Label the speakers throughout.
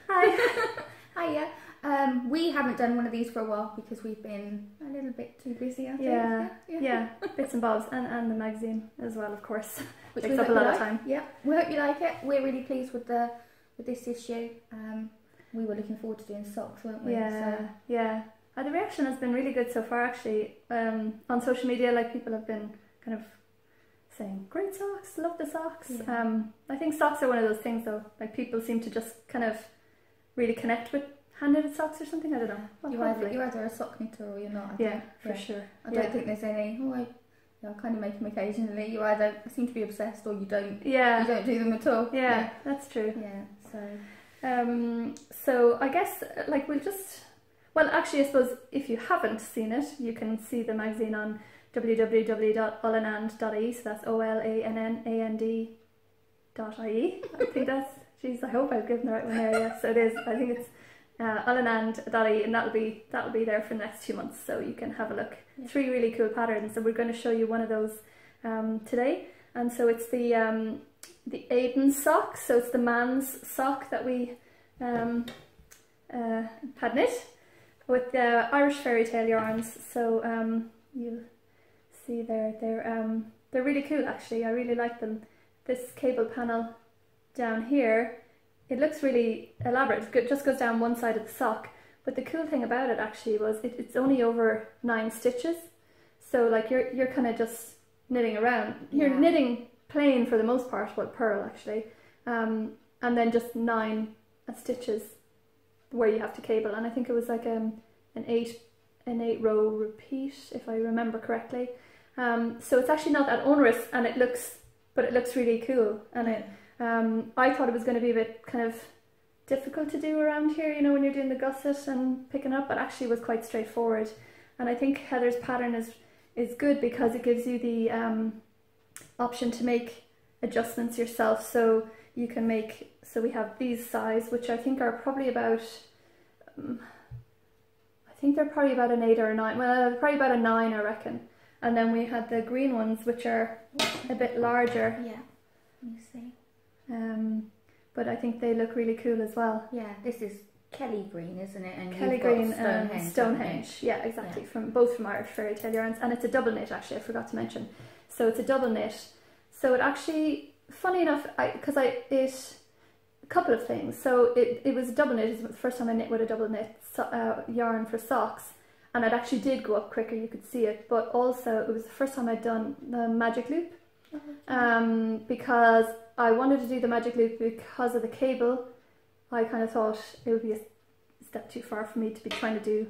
Speaker 1: Hi.
Speaker 2: Hiya. We haven't done one of these for a while because we've been a little bit too busy, I think.
Speaker 1: Yeah, bits and bobs, and the magazine as well, of course,
Speaker 2: which
Speaker 1: takes up a lot of time.
Speaker 2: Yeah, we hope you like it. We're really pleased with this issue. We were looking forward to doing socks, weren't we?
Speaker 1: Yeah. The reaction has been really good so far, actually. On social media, like, people have been kind of saying, great socks, love the socks.
Speaker 2: Yeah.
Speaker 1: I think socks are one of those things, though, like, people seem to just kind of really connect with hand-knitted socks or something. I don't know. Well,
Speaker 2: you're either a sock knitter or you're not.
Speaker 1: For sure.
Speaker 2: I don't think there's any. I kind of make them occasionally. You either seem to be obsessed or you don't.
Speaker 1: Yeah.
Speaker 2: You don't do them at all.
Speaker 1: Yeah, that's true.
Speaker 2: Yeah.
Speaker 1: So I guess, like, we'll just. Well, actually, I suppose if you haven't seen it, you can see the magazine on www.olann.ie. So that's OLANNAND.ie. I think that's. Jeez, I hope I've given the right one there. Yeah, so it is. I think it's olann.ie, and that'll be there for the next 2 months, so you can have a look. Yeah. 3 really cool patterns, and we're going to show you one of those today. And so it's the Aiden sock. So it's the man's sock that we had knit with the Irish fairy tale yarns. So you'll see they're really cool, actually. I really like them. This cable panel down here, it looks really elaborate. It just goes down one side of the sock, but the cool thing about it actually was it's only over 9 stitches, so like you're kind of just knitting around. You're knitting plain for the most part, well, purl actually, and then just 9 stitches where you have to cable, and I think it was like an 8 row repeat, if I remember correctly. So it's actually not that onerous, and it looks really cool, and it. I thought it was going to be a bit kind of difficult to do around here, you know, when you're doing the gusset and picking up, but actually was quite straightforward. And I think Heather's pattern is good because it gives you the option to make adjustments yourself. So you can make, so we have these size, which I think are probably about, I think they're probably about an 8 or a 9, well, probably about a 9, I reckon. And then we had the green ones, which are a bit larger.
Speaker 2: Yeah, let me see.
Speaker 1: But I think they look really cool as well.
Speaker 2: Yeah, this is Kelly green, isn't it? And
Speaker 1: Kelly green and Stonehenge. Yeah, exactly. Yeah. Both from Irish fairy tale yarns, and it's a double knit. Actually, I forgot to mention. So it's a double knit. So it actually, funny enough, a couple of things. So it was a double knit. It was the first time I knit with a double knit yarn for socks, and it actually did go up quicker. You could see it, but also it was the first time I'd done the magic loop, because I wanted to do the magic loop because of the cable. I kind of thought it would be a step too far for me to be trying to do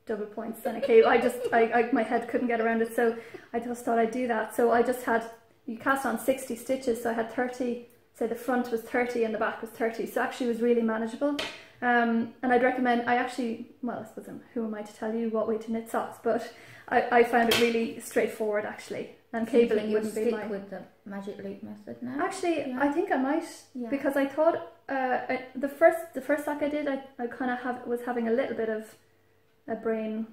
Speaker 1: double points on a cable. My head couldn't get around it, so I just thought I'd do that. So I just had, you cast on 60 stitches, so I had 30, so the front was 30 and the back was 30, so actually it was really manageable. And I'd recommend, I suppose, who am I to tell you what way to knit socks, but I found it really straighthtforward, actually. And cabling wouldn't be my...
Speaker 2: with the magic loop method now?
Speaker 1: Actually, yeah. I think I might, because I thought the first sock I did, I kind of was having a little bit of a brain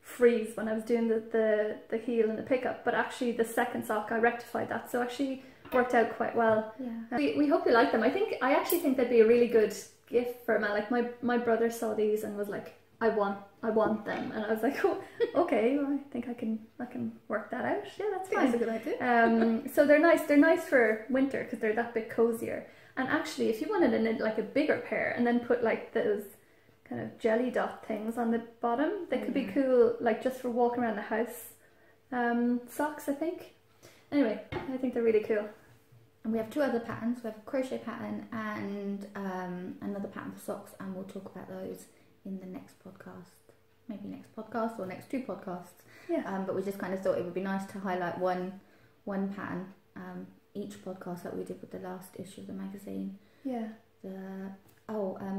Speaker 1: freeze when I was doing the heel and the pickup, but actually the second sock I rectified that, so actually worked out quite well. Yeah. We hope you like them. I actually think they'd be a really good gift for a man. Like my brother saw these and was like, I want them, and I was like, oh, okay, well, I think I can work that out. Yeah, that's fine.
Speaker 2: That's a good idea.
Speaker 1: So they're nice for winter because they're that bit cozier. And actually, if you wanted to knit like a bigger pair and then put like those kind of jelly dot things on the bottom, they could be cool, like just for walking around the house. Socks, I think. Anyway, I think they're really cool.
Speaker 2: And we have 2 other patterns. We have a crochet pattern and another pattern for socks, and we'll talk about those in the next podcast, maybe next podcast or next 2 podcasts. Yeah. But we just kind of thought it would be nice to highlight one pattern each podcast that we did with the last issue of the magazine. Yeah.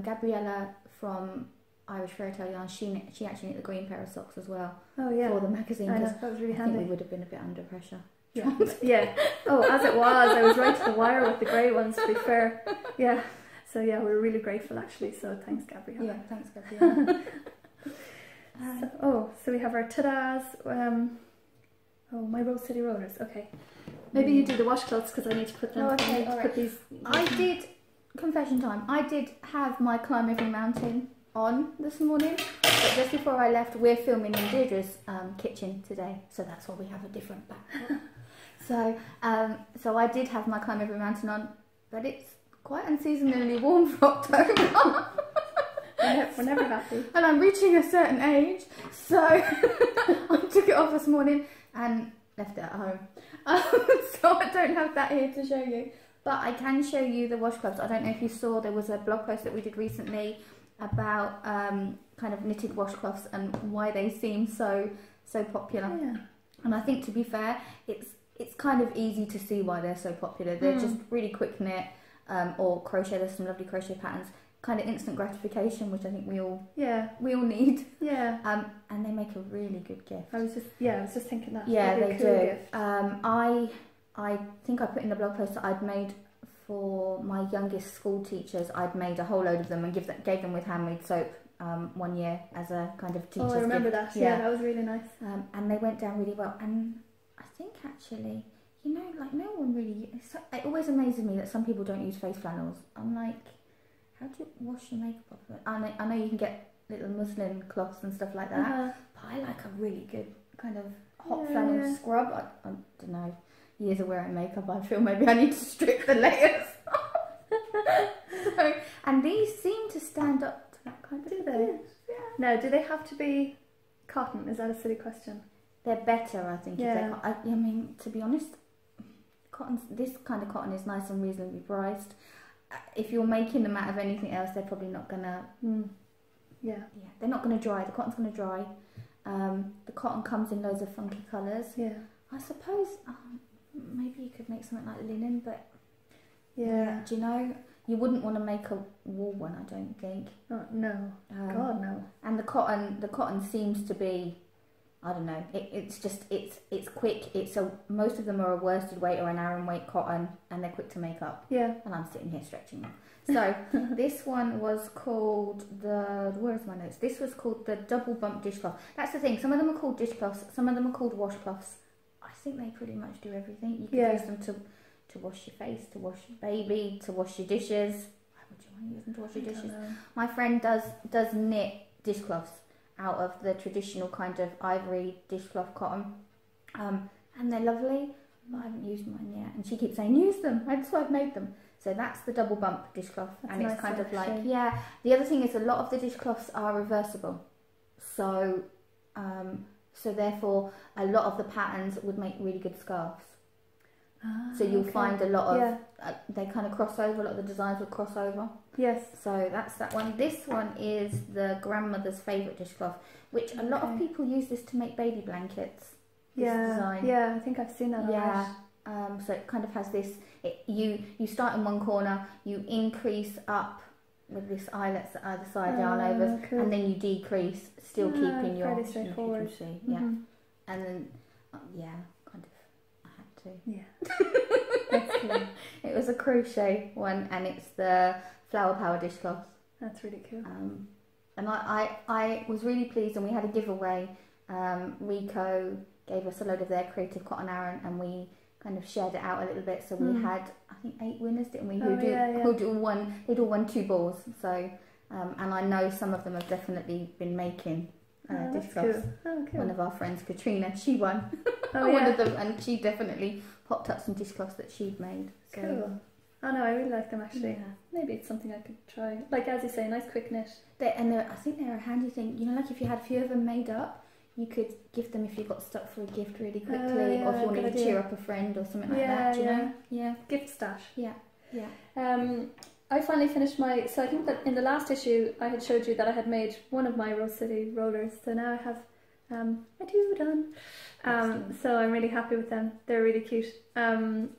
Speaker 2: Gabriella from Irish Fairy Tale Yarn, she actually knit the green pair of socks as well. Oh yeah. For the magazine.
Speaker 1: I know, that was really handy.
Speaker 2: I think we would have been a bit under pressure.
Speaker 1: Yeah. Yeah. Oh, as it was, I was right to the wire with the grey ones, to be fair. Yeah. So yeah, we were really grateful actually, so thanks Gabriella.
Speaker 2: Yeah, thanks Gabriella.
Speaker 1: So we have our ta-das. My Rose City Rollers, okay. Maybe you do the washcloths because I need to put them,
Speaker 2: okay,
Speaker 1: put these.
Speaker 2: I did confession time. I did have my Climb Every Mountain on this morning, but just before I left, we're filming in Deirdre's kitchen today, so that's why we have a different background. So I did have my Climb Every Mountain on, but it's quite unseasonably warm for October.
Speaker 1: We're never happy.
Speaker 2: And I'm reaching a certain age, so I took it off this morning and left it at home. So I don't have that here to show you, but I can show you the washcloths. I don't know if you saw, there was a blog post that we did recently about kind of knitted washcloths and why they seem so popular. Yeah. And I think, to be fair, it's kind of easy to see why they're so popular. They're just really quick knit, or crochet. There's some lovely crochet patterns. Kind of instant gratification, which I think we all need. Yeah. And they make a really good gift.
Speaker 1: I was just thinking that.
Speaker 2: Yeah, they
Speaker 1: cool
Speaker 2: do.
Speaker 1: Gift.
Speaker 2: I think I put in the blog post that I'd made for my youngest school teachers. I'd made a whole load of them and gave them with handmade soap 1 year as a kind of teacher's gift.
Speaker 1: I remember that. Yeah, that was really nice.
Speaker 2: And they went down really well. And I think actually, you know, like no one really. It always amazes me that some people don't use face flannels. I'm like, how do you wash your makeup off it? I know you can get little muslin cloths and stuff like that, but I like a really good kind of hot flannel scrub. I don't know, years of wearing makeup, I feel maybe I need to strip the layers. And these seem to stand up to that kind of.
Speaker 1: Do they? Yeah. Now, do they have to be cotton? Is that a silly question?
Speaker 2: They're better, I think.
Speaker 1: Yeah.
Speaker 2: I mean, to be honest, this kind of cotton is nice and reasonably priced. If you're making them out of anything else, they're probably not gonna. They're not gonna dry. The cotton's gonna dry. The cotton comes in loads of funky colours. Yeah. I suppose maybe you could make something like linen, but do you know, you wouldn't want to make a wool one, I don't think.
Speaker 1: Oh, no. God, no.
Speaker 2: And the cotton seems to be, I don't know. It's quick. Most of them are a worsted weight or an Aran weight cotton, and they're quick to make up. Yeah. And I'm sitting here stretching them. So this one was called where's my notes? This was called the double bump dishcloth. That's the thing. Some of them are called dishcloths. Some of them are called washcloths. I think they pretty much do everything. You can use them to wash your face, to wash your baby, to wash your dishes. Why would you want to use them to wash your dishes? My friend does knit dishcloths out of the traditional kind of ivory dishcloth cotton, and they're lovely, but I haven't used mine yet, and she keeps saying use them, that's why I've made them. So that's the double bump dishcloth. That's and it's nice, kind of like, the other thing is a lot of the dishcloths are reversible, so therefore a lot of the patterns would make really good scarves. So you'll find a lot of they kind of cross over. A lot of the designs will cross over. Yes. So that's that one. This one is the grandmother's favourite dishcloth, which a lot of people use this to make baby blankets. Design.
Speaker 1: Yeah, I think I've seen that.
Speaker 2: Yeah. So it kind of has this. You start in one corner, you increase up with this eyelets at either side, yarn overs, and then you decrease, still keeping your.
Speaker 1: Fairly straightforward.
Speaker 2: Yeah. And then kind of.
Speaker 1: Yeah.
Speaker 2: That's cool. It was a crochet one, and it's the flower power dishcloth.
Speaker 1: That's really cool.
Speaker 2: And I was really pleased, and we had a giveaway. Rico gave us a load of their creative cotton Aran, and we kind of shared it out a little bit. So we had, I think, 8 winners, didn't we? They'd all won 2 balls. So and I know some of them have definitely been making dishcloths.
Speaker 1: Cool. Oh, cool.
Speaker 2: One of our friends, Katrina, she won. One of them, and she definitely popped up some dishcloths that she'd made. So.
Speaker 1: Cool. Oh no, I really like them actually. Yeah. Maybe it's something I could try. Like as you say, nice quick knit.
Speaker 2: I think they're a handy thing. You know, like if you had a few of them made up, you could give them if you got stuck for a gift really quickly, or if you wanted to cheer up a friend or something like that. Do you know? Yeah.
Speaker 1: Gift stash.
Speaker 2: Yeah. Yeah.
Speaker 1: I finally finished so I think that in the last issue I had showed you that I had made one of my Rose City rollers, so now I have my 2 done. So I'm really happy with them. They're really cute. And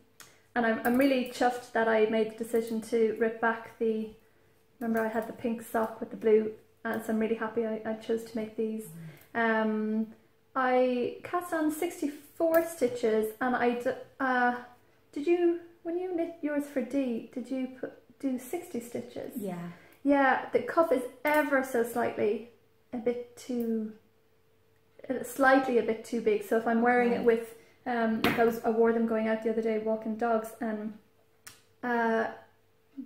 Speaker 1: I'm really chuffed that I made the decision to rip back remember I had the pink sock with the blue, so I'm really happy I chose to make these. I cast on 64 stitches, and when you knit yours for D, did you do 60 stitches?
Speaker 2: Yeah.
Speaker 1: Yeah, the cuff is ever so slightly a bit too big. So if I'm wearing it with, like I wore them going out the other day walking dogs, and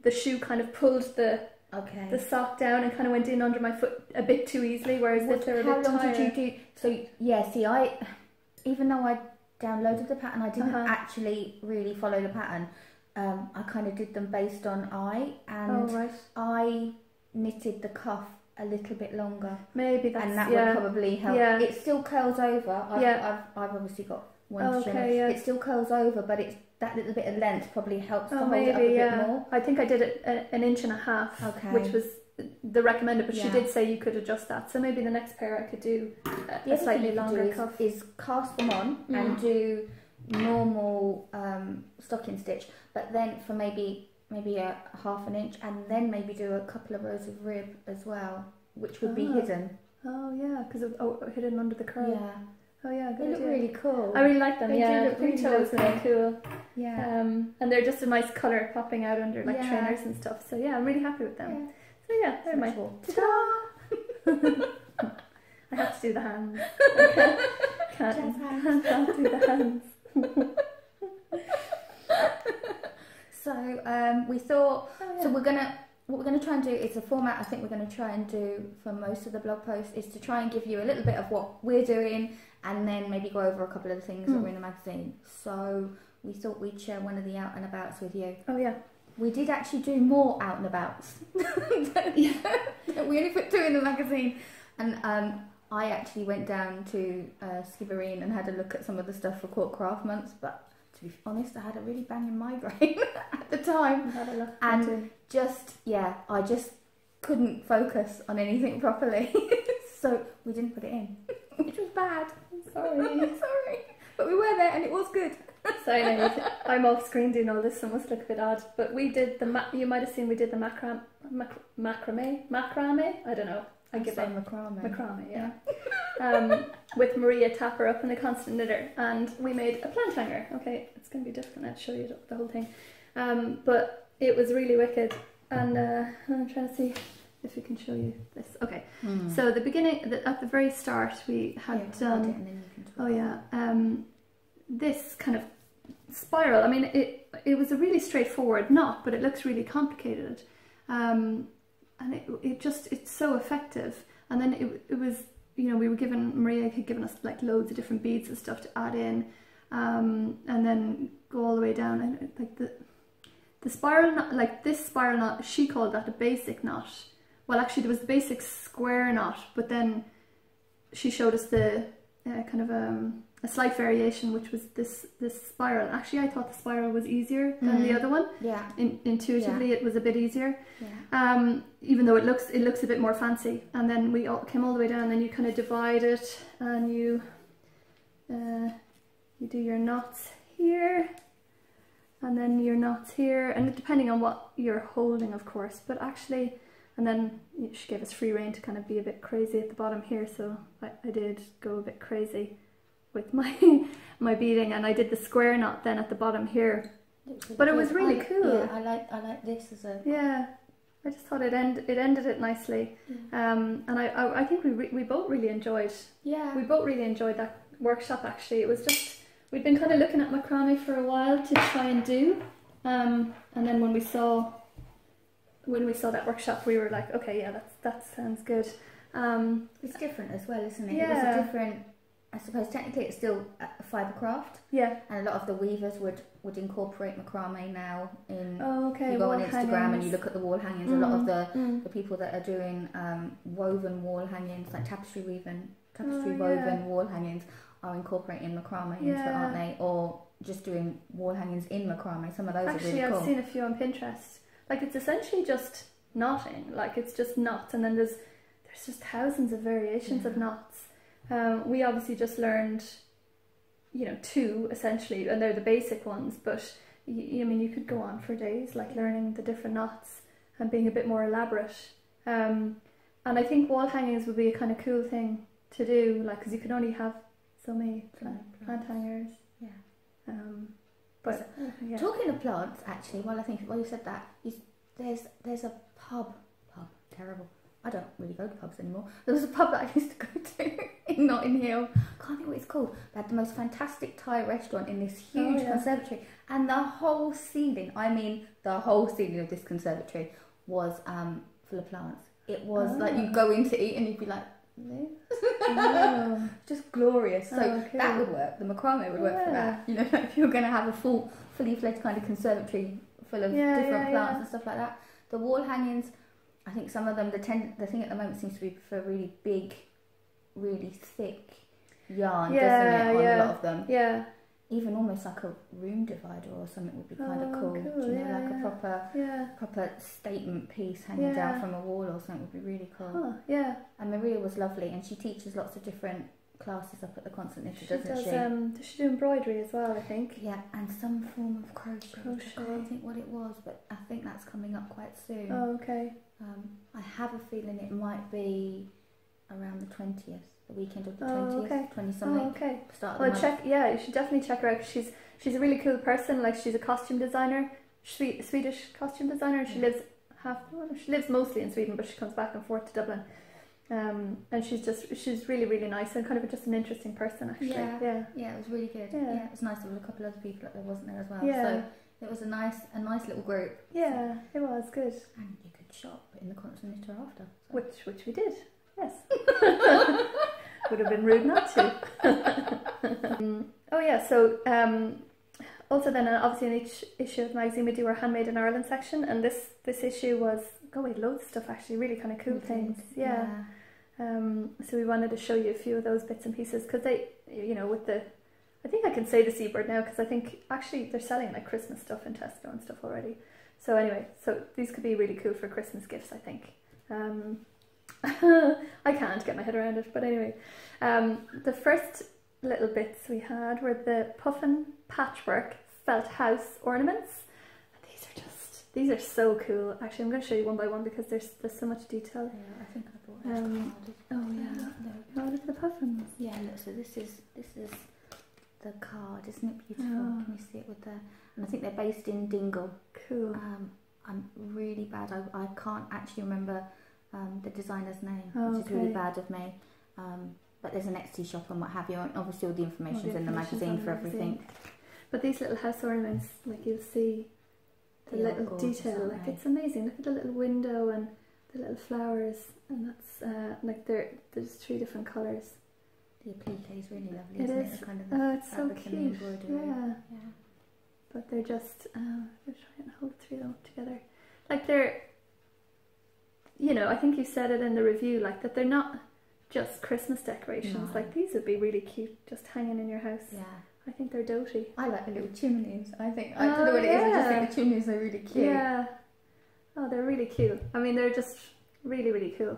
Speaker 1: the shoe kind of pulled the sock down and kind of went in under my foot a bit too easily, whereas this they're a bit
Speaker 2: How long
Speaker 1: tighter.
Speaker 2: did you do? So yeah, see, even though I downloaded the pattern, I didn't actually really follow the pattern. I kind of did them based on and I knitted the cuff a little bit longer.
Speaker 1: Maybe that's,
Speaker 2: and that would probably help.
Speaker 1: Yeah.
Speaker 2: It still curls over. I've obviously got one string. It still curls over, but it's that little bit of length probably helps to hold it up a bit more.
Speaker 1: I think I did it an inch and a half, which was the recommended, but she did say you could adjust that. So maybe the next pair I could do a slightly longer cuff.
Speaker 2: Is cast them on and do normal stocking stitch, but then for maybe a half an inch, and then maybe do a couple of rows of rib as well, which would be hidden.
Speaker 1: Oh yeah, because of hidden under the curl.
Speaker 2: Yeah.
Speaker 1: Oh yeah, good.
Speaker 2: They look really cool.
Speaker 1: I really like them.
Speaker 2: They
Speaker 1: yeah,
Speaker 2: do look really
Speaker 1: really cool.
Speaker 2: Yeah.
Speaker 1: And they're just a nice colour popping out under like trainers and stuff. So yeah, I'm really happy with them.
Speaker 2: Yeah.
Speaker 1: So yeah, they're my ta-da! I have to do the hands. Can't do the hands.
Speaker 2: So we thought. So what we're gonna try and do is a format I think we're gonna try and do for most of the blog posts is to try and give you a little bit of what we're doing, and then maybe go over a couple of the things that were in the magazine. So we thought we'd share one of the out and abouts with you.
Speaker 1: Oh yeah.
Speaker 2: We did actually do more out and abouts. We only put 2 in the magazine, and I actually went down to Fibre and had a look at some of the stuff for Court Craft Month, but to be honest, I had a really banging migraine at the time, and I just couldn't focus on anything properly, so we didn't put it in, which was bad. Sorry, but we were there and it was good.
Speaker 1: So I'm off screen doing all this, so it must look a bit odd. But we did you might have seen we did the macrame. I don't know. I give up. Macrame, yeah. With Maria Tapper up in the Constant Knitter, and we made a plant hanger. Okay, it's going to be different. I'll show you the whole thing. But it was really wicked, and I'm trying to see if we can show you this. Okay, so the beginning, at the very start, we had done. This kind of spiral. I mean, it was a really straightforward knot, but it looks really complicated, and it's so effective. And then it was, you know, Maria had given us like loads of different beads and stuff to add in, and then go all the way down. And like the spiral knot, like this spiral knot, she called that a basic knot. Well, actually, there was the basic square knot, but then she showed us the kind of a slight variation, which was this spiral. Actually, I thought the spiral was easier than the other one. Yeah. Intuitively, it was a bit easier. Yeah. Even though it looks a bit more fancy. And then we came all the way down, and then you kind of divide it, and you do your knots here, and then your knots here, and depending on what you're holding, of course. But actually, and then she gave us free rein to kind of be a bit crazy at the bottom here, so I did go a bit crazy with my beading, and I did the square knot then at the bottom here. But it was really cool.
Speaker 2: Yeah, I like this as a...
Speaker 1: Yeah, I just thought it ended it nicely. Yeah. And I think we both really enjoyed. Yeah. We both really enjoyed that workshop. Actually, it was just we'd been kind of looking at macrame for a while to try and do, and then when we saw that workshop, we were like, okay, yeah, that sounds good.
Speaker 2: It's different as well, isn't it? Yeah. It was a different. I suppose technically it's still a fibre craft. Yeah. And a lot of the weavers would incorporate macrame now in. Oh, okay. You go on Instagram and you look at the wall hangings. A lot of the people that are doing woven wall hangings, like tapestry woven wall hangings, are incorporating macrame into it, aren't they? Or just doing wall hangings in macrame. Some of those are really cool.
Speaker 1: Actually, I've seen a few on Pinterest. Like, it's essentially just knotting. Like, it's just knots, and then there's just thousands of variations of knots. We obviously just learned, 2 essentially, and they're the basic ones, but I mean, you could go on for days, like learning the different knots and being a bit more elaborate. And I think wall hangings would be a kind of cool thing to do, like, because you can only have so many plant hangers. Yeah. But
Speaker 2: talking of plants, actually, while you said that, there's a pub. Terrible. I don't really go to pubs anymore. There was a pub that I used to go to in Notting Hill. I can't think what it's called. They had the most fantastic Thai restaurant in this huge conservatory, and the whole ceiling, I mean the whole ceiling of this conservatory was full of plants. It was like you go in to eat and you'd be like, this? Just glorious. So that would work. The macrame would work for that. You know, if you're going to have a fully fledged kind of conservatory full of different plants and stuff like that. The wall hangings, I think some of them, the thing at the moment seems to be for really big, really thick yarn, doesn't it, on a lot of them? Yeah. Even almost like a room divider or something would be kind of cool. Do you know, like a proper statement piece hanging down from a wall or something would be really cool. And Maria was lovely, and she teaches lots of different classes up at the Constant Knitter, doesn't she?
Speaker 1: Does she do embroidery as well, I think?
Speaker 2: Yeah, and some form of crochet. I can't think what it was, but I think that's coming up quite soon.
Speaker 1: Oh, okay.
Speaker 2: I have a feeling it might be around the 20th. The weekend of the 20th, 20-something.
Speaker 1: Oh, okay.
Speaker 2: Start
Speaker 1: Well, you should definitely check her out. She's a really cool person. Like, she's a costume designer, Swedish costume designer, and she lives mostly in Sweden, but she comes back and forth to Dublin. And she's really, really nice and kind of just an interesting person, actually. Yeah,
Speaker 2: it was really good. Yeah, it was nice. There was a couple of other people that there wasn't there as well. Yeah. So it was a nice little group.
Speaker 1: Yeah, it was good.
Speaker 2: And you could shop in the Constant Knitter after. So.
Speaker 1: Which we did. Yes. Would have been rude not to. Also then obviously in each issue of the magazine we do our Handmade in Ireland section, and this issue was we had loads of stuff, actually, really kind of cool things. Yeah. So we wanted to show you a few of those bits and pieces, because they, with the, I think I can say the Seabird now, because I think actually they're selling like Christmas stuff in Tesco and stuff already. So anyway, so these could be really cool for Christmas gifts, I think. I can't get my head around it, but anyway, the first little bits we had were the puffin patchwork felt house ornaments. These are so cool. Actually, I'm going to show you one by one because there's so much detail.
Speaker 2: Yeah, I think I bought it.
Speaker 1: Oh, look at the puffins.
Speaker 2: Yeah, look. So this is the card. Isn't it beautiful? Can you see it with the? And I think they're based in Dingle.
Speaker 1: Cool.
Speaker 2: I'm really bad. I can't actually remember the designer's name, which is really bad of me. But there's an Etsy shop and what have you, and obviously all the information's in the magazine for everything.
Speaker 1: But these little house ornaments, like you'll see the little detail, like it's amazing. Look at the little window and the little flowers, and that's like there's 3 different colours.
Speaker 2: The applique is really lovely, isn't it? The kind of
Speaker 1: it's so cute. Yeah. But they're just I'm trying to hold 3 of them together. Like they're, I think you said it in the review, like that they're not just Christmas decorations. No. Like these would be really cute, just hanging in your house. Yeah. I think they're doty.
Speaker 2: I like the little chimneys. I don't know what it is, I just think the chimneys are really cute.
Speaker 1: Yeah. Oh, they're really cute. I mean, they're just really, really cool.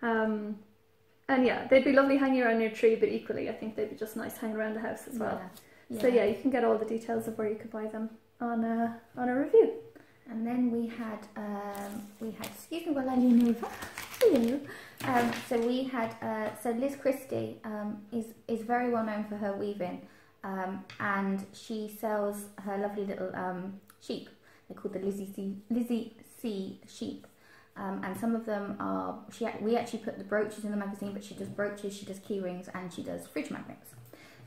Speaker 1: And yeah, they'd be lovely hanging around your tree, but equally I think they'd be just nice hanging around the house as well. Yeah. So yeah, you can get all the details of where you could buy them on a review.
Speaker 2: And then we had excuse me while I lean over. Hello. So we had so Liz Christie is very well known for her weaving. And she sells her lovely little sheep. They're called the Lizzie C sheep, and some of them are. We actually put the brooches in the magazine, but she does brooches, she does key rings, and she does fridge magnets.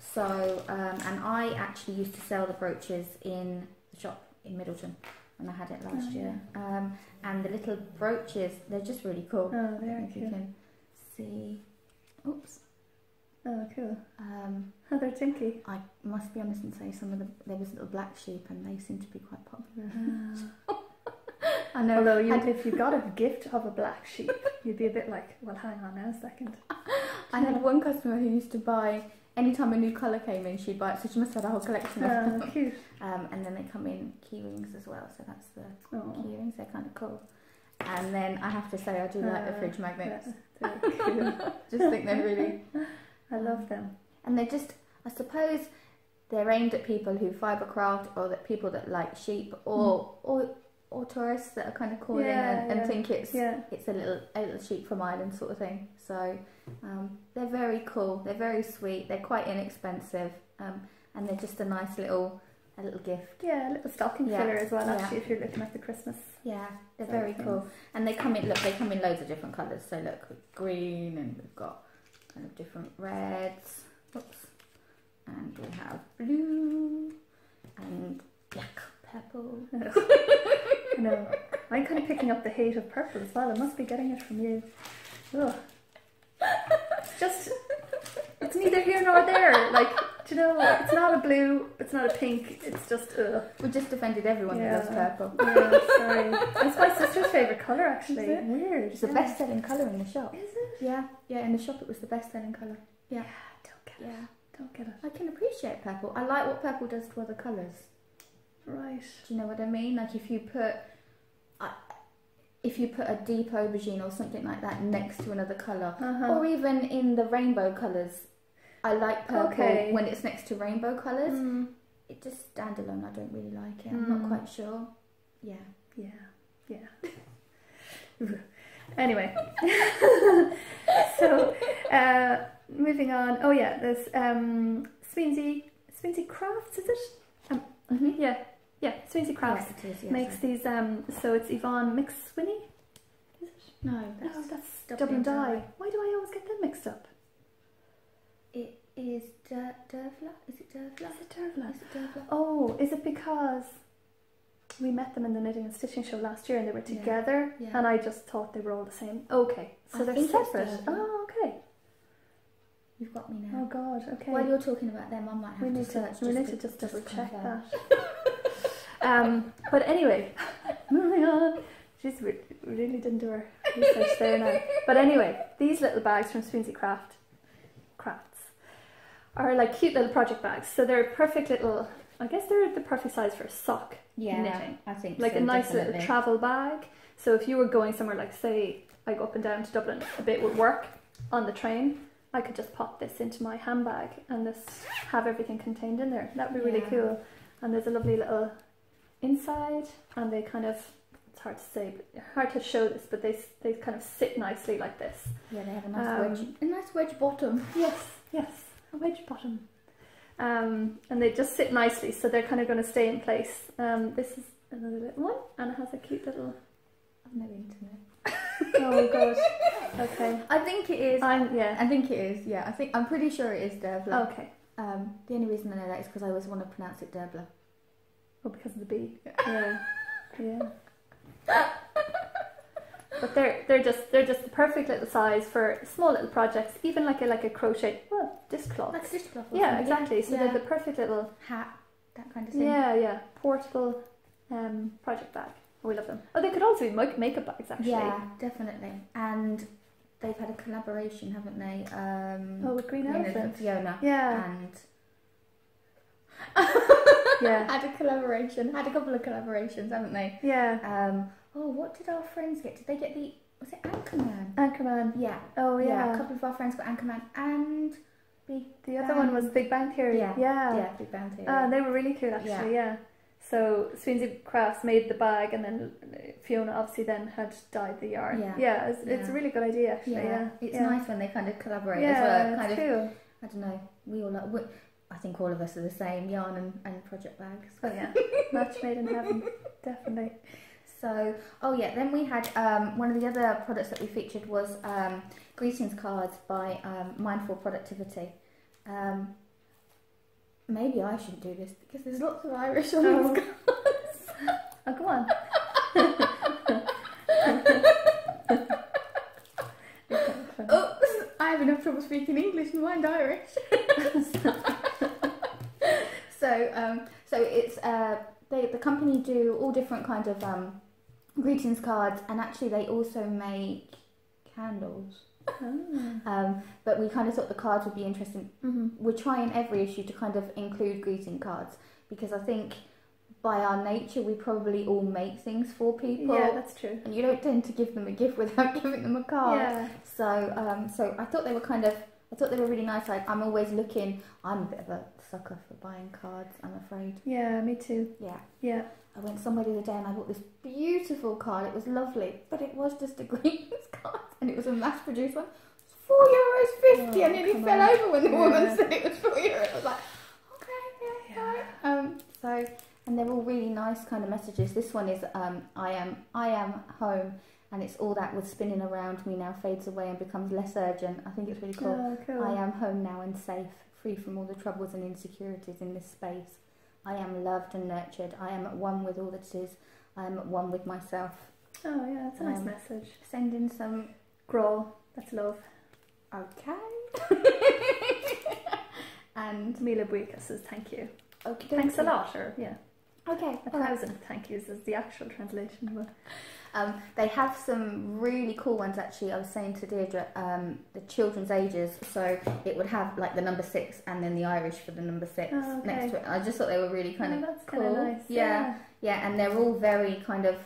Speaker 2: So, and I actually used to sell the brooches in the shop in Middleton when I had it last year. And the little brooches, they're just really cool.
Speaker 1: Oh, very cool.
Speaker 2: You can see. Oops.
Speaker 1: Oh, cool. Oh, they're tinky.
Speaker 2: I must be honest and say there was little black sheep and they seem to be quite popular.
Speaker 1: I know. Although if you got a gift of a black sheep, you'd be a bit like, well, hang on now a second.
Speaker 2: I had one customer who used to buy, anytime a new colour came in, she'd buy it, so she must have had a whole collection of them.
Speaker 1: Oh, cute.
Speaker 2: And then they come in key rings as well, so that's the key rings, they're kind of cool. And then I have to say I do like the fridge magnets.
Speaker 1: They're cool.
Speaker 2: Just think they're really...
Speaker 1: I love them.
Speaker 2: And they're just, I suppose they're aimed at people who fibre craft, or that people that like sheep, or tourists that are kind of calling and think it's a little sheep from Ireland sort of thing. So they're very cool, they're very sweet, they're quite inexpensive, and they're just a nice little gift.
Speaker 1: Yeah, a little stocking filler as well, actually, if you're looking at the Christmas.
Speaker 2: Yeah, they're very cool. And they come in loads of different colours. So look, green, and we've got kind of different reds. Oops. And we have blue and black purple.
Speaker 1: No, I'm kind of picking up the hate of purple as well. I must be getting it from you. Ugh. It's neither here nor there. Like, do you know, it's not a blue, it's not a pink, it's just,
Speaker 2: We just offended everyone who loves purple.
Speaker 1: Yeah, sorry. It's my sister's favourite colour, actually. Weird.
Speaker 2: It's the best-selling colour in the shop.
Speaker 1: Is it?
Speaker 2: Yeah, in the shop it was the best-selling colour. Yeah.
Speaker 1: Don't get it. Don't get it.
Speaker 2: I can appreciate purple. I like what purple does to other colours.
Speaker 1: Right.
Speaker 2: Do you know what I mean? Like if you put a deep aubergine or something like that next to another colour, or even in the rainbow colours, I like purple when it's next to rainbow colours. It just standalone, I don't really like it. I'm not quite sure. Yeah.
Speaker 1: Anyway, so moving on. Oh yeah, there's Sweeney Crafts, is it? Yeah, Sweeney Crafts makes these. So it's Yvonne McSweeney. Is it?
Speaker 2: No,
Speaker 1: that's Dublin Dye. Why do I always get them mixed up?
Speaker 2: It is Dervla. Is it Dervla?
Speaker 1: Oh, is it because we met them in the knitting and stitching show last year and they were together, and I just thought they were all the same. Okay, so they're separate. Oh, okay.
Speaker 2: You've got me now.
Speaker 1: Oh God. Okay.
Speaker 2: While you're talking about them, I might have to search.
Speaker 1: We need to just double check that. But anyway, moving on. Jeez, we really didn't do our research there now. But anyway, these little bags from Sweeney Crafts are like cute little project bags. So they're perfect little. I guess they're the perfect size for a sock knitting.
Speaker 2: I think
Speaker 1: like
Speaker 2: so,
Speaker 1: a nice
Speaker 2: definitely.
Speaker 1: little travel bag. So if you were going somewhere, like say I go up and down to Dublin a bit with work on the train, I could just pop this into my handbag and just have everything contained in there. That would be really cool. And there's a lovely little inside, and they kind of, it's hard to say, but hard to show this, but they kind of sit nicely like this.
Speaker 2: Yeah, they have a nice wedge bottom.
Speaker 1: Yes, a wedge bottom. And they just sit nicely, so they're kind of going to stay in place. This is another little one, and it has a cute little.
Speaker 2: I've no internet.
Speaker 1: Oh gosh. Okay.
Speaker 2: I think it is.
Speaker 1: I
Speaker 2: think it is. Yeah. I'm pretty sure it is Dervla.
Speaker 1: Okay.
Speaker 2: The only reason I know that is because I always want to pronounce it Dervla.
Speaker 1: Oh, because of the B. Yeah. But they're just the perfect little size for small little projects, even like a crochet dishcloth.
Speaker 2: Like a dishcloth.
Speaker 1: Yeah, exactly. So they're the perfect little
Speaker 2: hat, that kind of thing.
Speaker 1: Yeah. Portable project bag. Oh, we love them. Oh, they could also be makeup bags, actually.
Speaker 2: Yeah, definitely. And they've had a collaboration, haven't they?
Speaker 1: With Green Elephant.
Speaker 2: Fiona.
Speaker 1: Yeah.
Speaker 2: And
Speaker 1: yeah.
Speaker 2: Had a couple of collaborations, haven't they?
Speaker 1: Yeah.
Speaker 2: What did our friends get? Did they get was it Anchorman?
Speaker 1: Anchorman.
Speaker 2: Yeah.
Speaker 1: Oh, yeah.
Speaker 2: A couple of our friends got Anchorman and
Speaker 1: the other one was Big Bang Theory.
Speaker 2: Yeah, Big Bang Theory.
Speaker 1: They were really cool, actually, yeah. So Sweeney Crafts made the bag, and then Fiona obviously then had dyed the yarn. Yeah, it's a really good idea, actually. Yeah,
Speaker 2: it's nice when they kind of collaborate as well. It's cool. I don't know. We all like. I think all of us are the same, yarn and project bags.
Speaker 1: Oh yeah, match made in heaven, definitely.
Speaker 2: So, then we had one of the other products that we featured was greetings cards by Mindful Productivity. Maybe I shouldn't do this because there's lots of Irish on these cards.
Speaker 1: Oh, go on.
Speaker 2: I have enough trouble speaking English and mind Irish. So it's the company do all different kinds of greetings cards, and actually they also make candles. But we kind of thought the cards would be interesting. We're trying every issue to kind of include greeting cards, because I think by our nature we probably all make things for people.
Speaker 1: Yeah, that's true.
Speaker 2: And you don't tend to give them a gift without giving them a card.
Speaker 1: Yeah.
Speaker 2: So I thought they were really nice. Like, I'm always looking. I'm a bit of a sucker for buying cards, I'm afraid.
Speaker 1: Yeah, me too. Yeah.
Speaker 2: I went somewhere the other day and I bought this beautiful card. It was lovely, but it was just a greetings card, and it was a mass-produced one. It was €4.50. I nearly fell over when the woman said it was €4. I was like, okay, and they're all really nice kind of messages. This one is I am home, and it's all that was spinning around me now fades away and becomes less urgent. I think it's really cool.
Speaker 1: Oh, cool.
Speaker 2: I am home now and safe, free from all the troubles and insecurities in this space. I am loved and nurtured. I am at one with all that is. I am at one with myself.
Speaker 1: Oh yeah, that's a nice message.
Speaker 2: Send in some
Speaker 1: growl. That's love.
Speaker 2: Okay. And
Speaker 1: Mila Buika says thank you.
Speaker 2: Okay.
Speaker 1: Thanks a lot, or yeah.
Speaker 2: Okay.
Speaker 1: 1,000 thank yous is the actual translation. But
Speaker 2: they have some really cool ones actually. I was saying to Deirdre, the children's ages, so it would have like the number 6 and then the Irish for the number 6 next to it. I just thought they were really kind of
Speaker 1: that's
Speaker 2: cool.
Speaker 1: Kind of nice.
Speaker 2: Yeah, and they're all very kind of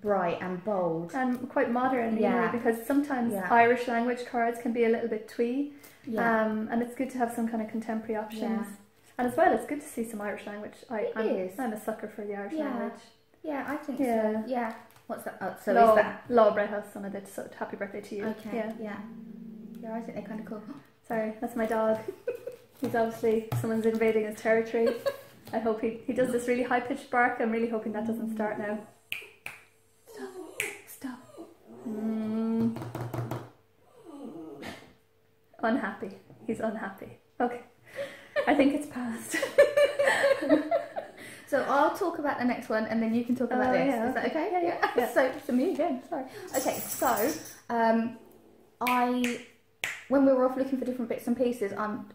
Speaker 2: bright and bold
Speaker 1: and quite modern. Yeah, because sometimes Irish language cards can be a little bit twee. Yeah, and it's good to have some kind of contemporary options. Yeah. And as well, it's good to see some Irish language. I'm a sucker for the Irish language. Yeah,
Speaker 2: I think so. Yeah. What's that? Oh, so
Speaker 1: Law,
Speaker 2: is that
Speaker 1: Law Brehaus on it? So happy birthday to you.
Speaker 2: Okay. Yeah, I think they're kind of cool.
Speaker 1: Sorry, that's my dog. He's obviously someone's invading his territory. I hope he does this really high pitched bark. I'm really hoping that doesn't start now. Stop. Unhappy. He's unhappy. Okay. I think it's past.
Speaker 2: So I'll talk about the next one and then you can talk about this.
Speaker 1: Yeah,
Speaker 2: is that okay?
Speaker 1: Yeah.
Speaker 2: So me again, sorry. Okay, so when we were off looking for different bits and pieces, I'm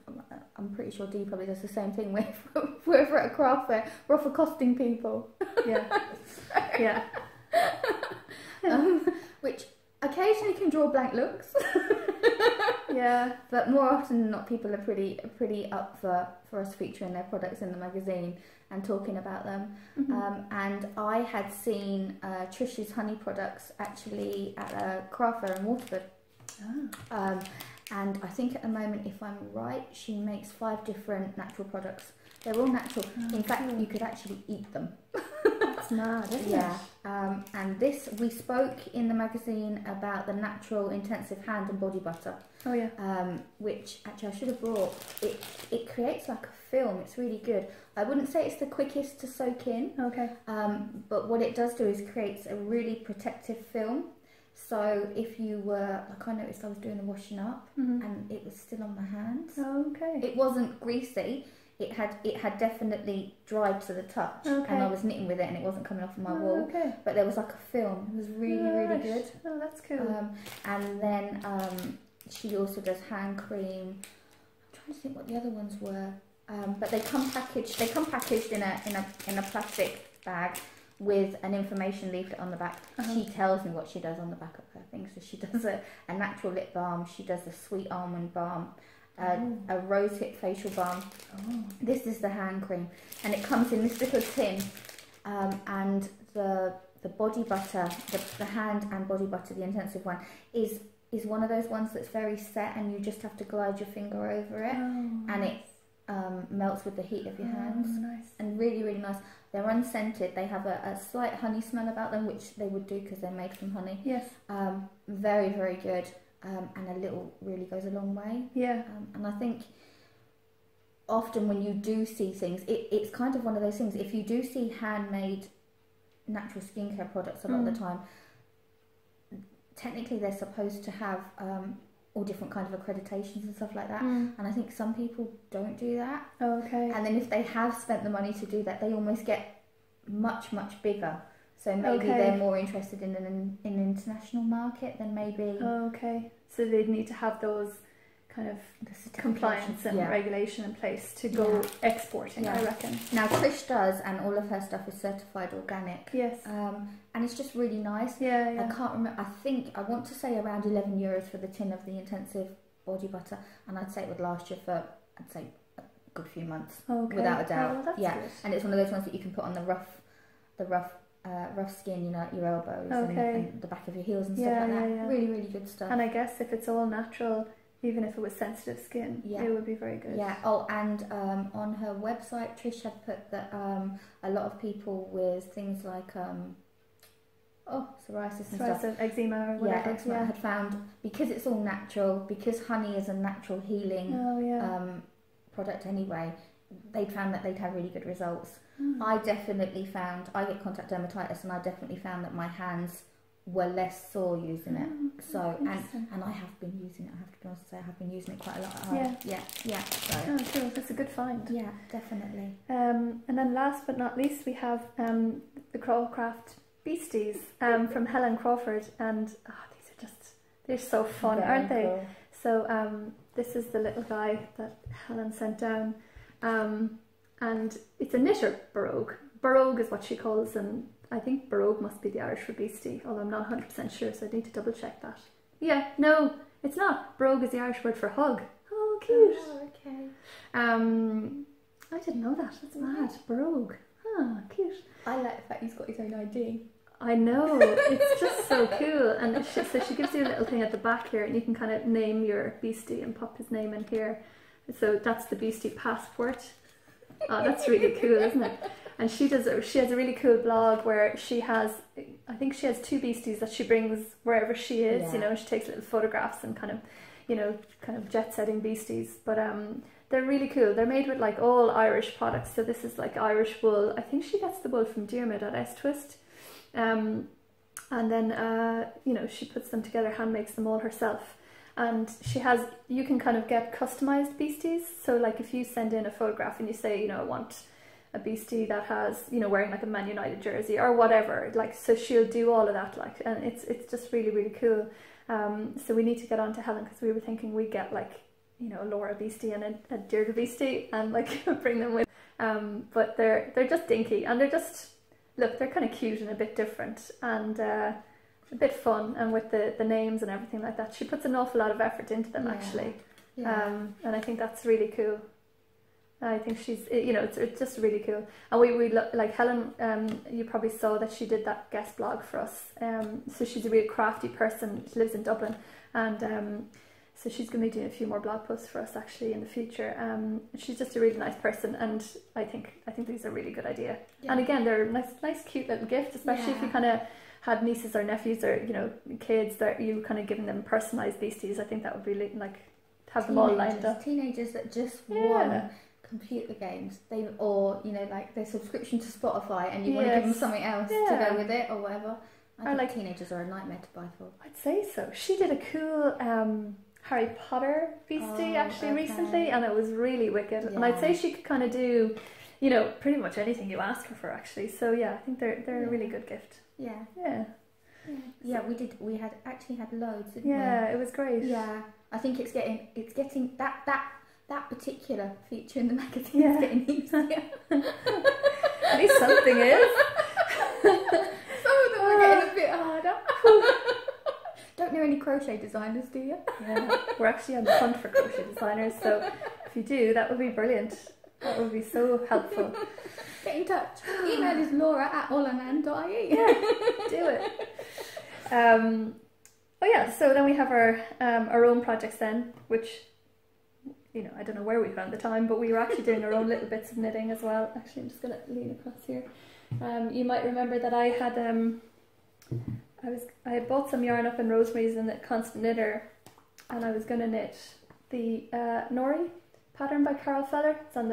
Speaker 2: pretty sure Dee probably does the same thing with we're at a craft fair, we're off accosting people. Yeah. Which occasionally can draw blank looks.
Speaker 1: Yeah,
Speaker 2: but more often than not, people are pretty up for us featuring their products in the magazine and talking about them. And I had seen Trish's honey products actually at a craft fair in Waterford. And I think at the moment, if I'm right, she makes 5 different natural products. They're all natural. In fact, you could actually eat them.
Speaker 1: That's mad, isn't it?
Speaker 2: And this, we spoke in the magazine about the natural intensive hand and body butter.
Speaker 1: Oh yeah.
Speaker 2: Which actually I should have brought. It creates like a film. It's really good. I wouldn't say it's the quickest to soak in.
Speaker 1: Okay.
Speaker 2: But what it does do is creates a really protective film. So if you were, like I noticed I was doing the washing up and it was still on my hands.
Speaker 1: Okay.
Speaker 2: It wasn't greasy. It had definitely dried to the touch, and I was knitting with it, and it wasn't coming off of my wall.
Speaker 1: Okay.
Speaker 2: But there was like a film. It was really good.
Speaker 1: Oh, that's cool.
Speaker 2: And then she also does hand cream. I'm trying to think what the other ones were. But they come packaged. They come packaged in a plastic bag with an information leaflet on the back. She tells me what she does on the back of her thing. So she does a natural lip balm. She does a sweet almond balm. A rose hip facial balm. This is the hand cream, and it comes in this little tin. And the body butter, the hand and body butter, the intensive one, is one of those ones that's very set, and you just have to glide your finger over it, and it melts with the heat of your hands.
Speaker 1: Nice. And
Speaker 2: really nice. They're unscented. They have a slight honey smell about them, which they would do because they're made from honey.
Speaker 1: Yes.
Speaker 2: Very good. And a little really goes a long way.
Speaker 1: Yeah.
Speaker 2: And I think often when you do see things, it's kind of one of those things. If you do see handmade natural skincare products a lot of the time, technically they're supposed to have all different kinds of accreditations and stuff like that. And I think some people don't do that.
Speaker 1: Okay.
Speaker 2: And then if they have spent the money to do that, they almost get much bigger. So maybe they're more interested in an international market than maybe...
Speaker 1: Okay. So they'd need to have those kind of compliance and regulation in place to go exporting, I reckon.
Speaker 2: Now Trish does, and all of her stuff is certified organic.
Speaker 1: Yes.
Speaker 2: And it's just really nice.
Speaker 1: Yeah.
Speaker 2: I can't remember, I want to say around €11 for the tin of the intensive body butter, and I'd say it would last you for, I'd say, a good few months. Okay. Without a doubt.
Speaker 1: Oh, that's good.
Speaker 2: And it's one of those ones that you can put on the rough skin, you know, your elbows and the back of your heels and stuff like that. Yeah. Really good stuff.
Speaker 1: And I guess if it's all natural, even if it was sensitive skin, it would be very good.
Speaker 2: Yeah. Oh, and on her website, Trish had put that a lot of people with things like psoriasis and stuff,
Speaker 1: eczema or whatever.
Speaker 2: Eczema had found, because it's all natural, because honey is a natural healing product anyway, they'd found that they'd have really good results. I definitely found, I get contact dermatitis, and I definitely found that my hands were less sore using it. So
Speaker 1: interesting.
Speaker 2: and I have been using it. I have to be honest, say I have been using it quite a lot at home. Yeah. So
Speaker 1: Oh, cool. That's a good find.
Speaker 2: yeah, definitely.
Speaker 1: And then last but not least, we have the Crawcraft Beasties from Helen Crawford, and they're so fun,
Speaker 2: Very
Speaker 1: aren't they?
Speaker 2: cool.
Speaker 1: So this is the little guy that Helen sent down, and it's a knitter barogue. Barogue is what she calls them. I think barogue must be the Irish for beastie, although I'm not 100% sure, so I need to double check that. Yeah, no, it's not. Barogue is the Irish word for hug. Oh, cute.
Speaker 2: Oh, okay.
Speaker 1: I didn't know that. That's mad. Barogue. Ah, cute.
Speaker 2: I like the fact he's got his own ID.
Speaker 1: I know, it's just so cool. And so she gives you a little thing at the back here, and you can kind of name your beastie and pop his name in here. So that's the beastie passport. Oh, that's really cool, isn't it? And she has a really cool blog where she has, I think she has 2 beasties that she brings wherever she is.
Speaker 2: Yeah.
Speaker 1: You know, she takes little photographs and kind of jet setting beasties. But they're really cool. They're made with like all Irish products. So this is like Irish wool. I think she gets the wool from Diarmuid at S Twist. And then she puts them together, hand makes them all herself. And you can kind of get customized beasties. So like if you send in a photograph and you say, I want a beastie that has, wearing like a Man United jersey or whatever, like, so she'll do all of that, like, and it's just really, really cool. So we need to get on to Helen, because we were thinking we'd get like, a Laura beastie and a Deirdre beastie and like bring them with. But they're just dinky, and they're kind of cute and a bit different, and a bit fun, and with the names and everything like that. She puts an awful lot of effort into them, actually.
Speaker 2: Yeah.
Speaker 1: And I think that's really cool. I think it's just really cool. And we like Helen, you probably saw that she did that guest blog for us. So she's a really crafty person. She lives in Dublin, and so she's going to be doing a few more blog posts for us actually in the future. She's just a really nice person, and I think these are a really good idea. Yeah. And again, they're nice cute little gift, especially if you kind of had nieces or nephews or kids that you kind of giving them personalised beasties. I think that would be like have them all lined up.
Speaker 2: Teenagers that just want computer games, like their subscription to Spotify, and you want to give them something else to go with it or whatever. I think teenagers are a nightmare to buy for.
Speaker 1: I'd say so. She did a cool Harry Potter beastie recently, and it was really wicked. And I'd say she could kind of do, pretty much anything you ask her for actually. So yeah, I think they're a really good gift. Yeah.
Speaker 2: We had loads, didn't we?
Speaker 1: Yeah, it was great.
Speaker 2: Yeah, I think it's getting that particular feature in the magazine is getting easier.
Speaker 1: At least something is.
Speaker 2: Some of them are getting a bit harder. Don't know any crochet designers, do you?
Speaker 1: Yeah, we're actually on the hunt for crochet designers, so if you do, that would be brilliant. That would be so helpful.
Speaker 2: Get in touch. Email is laura@olann.ie.
Speaker 1: Yeah, do it. So then we have our own projects then, which, I don't know where we found the time, but we were actually doing our own little bits of knitting as well. Actually, I'm just going to lean across here. You might remember that I had I had bought some yarn up in Rosemary's in the Constant Knitter, and I was going to knit the Nori pattern by Carol Feller. It's on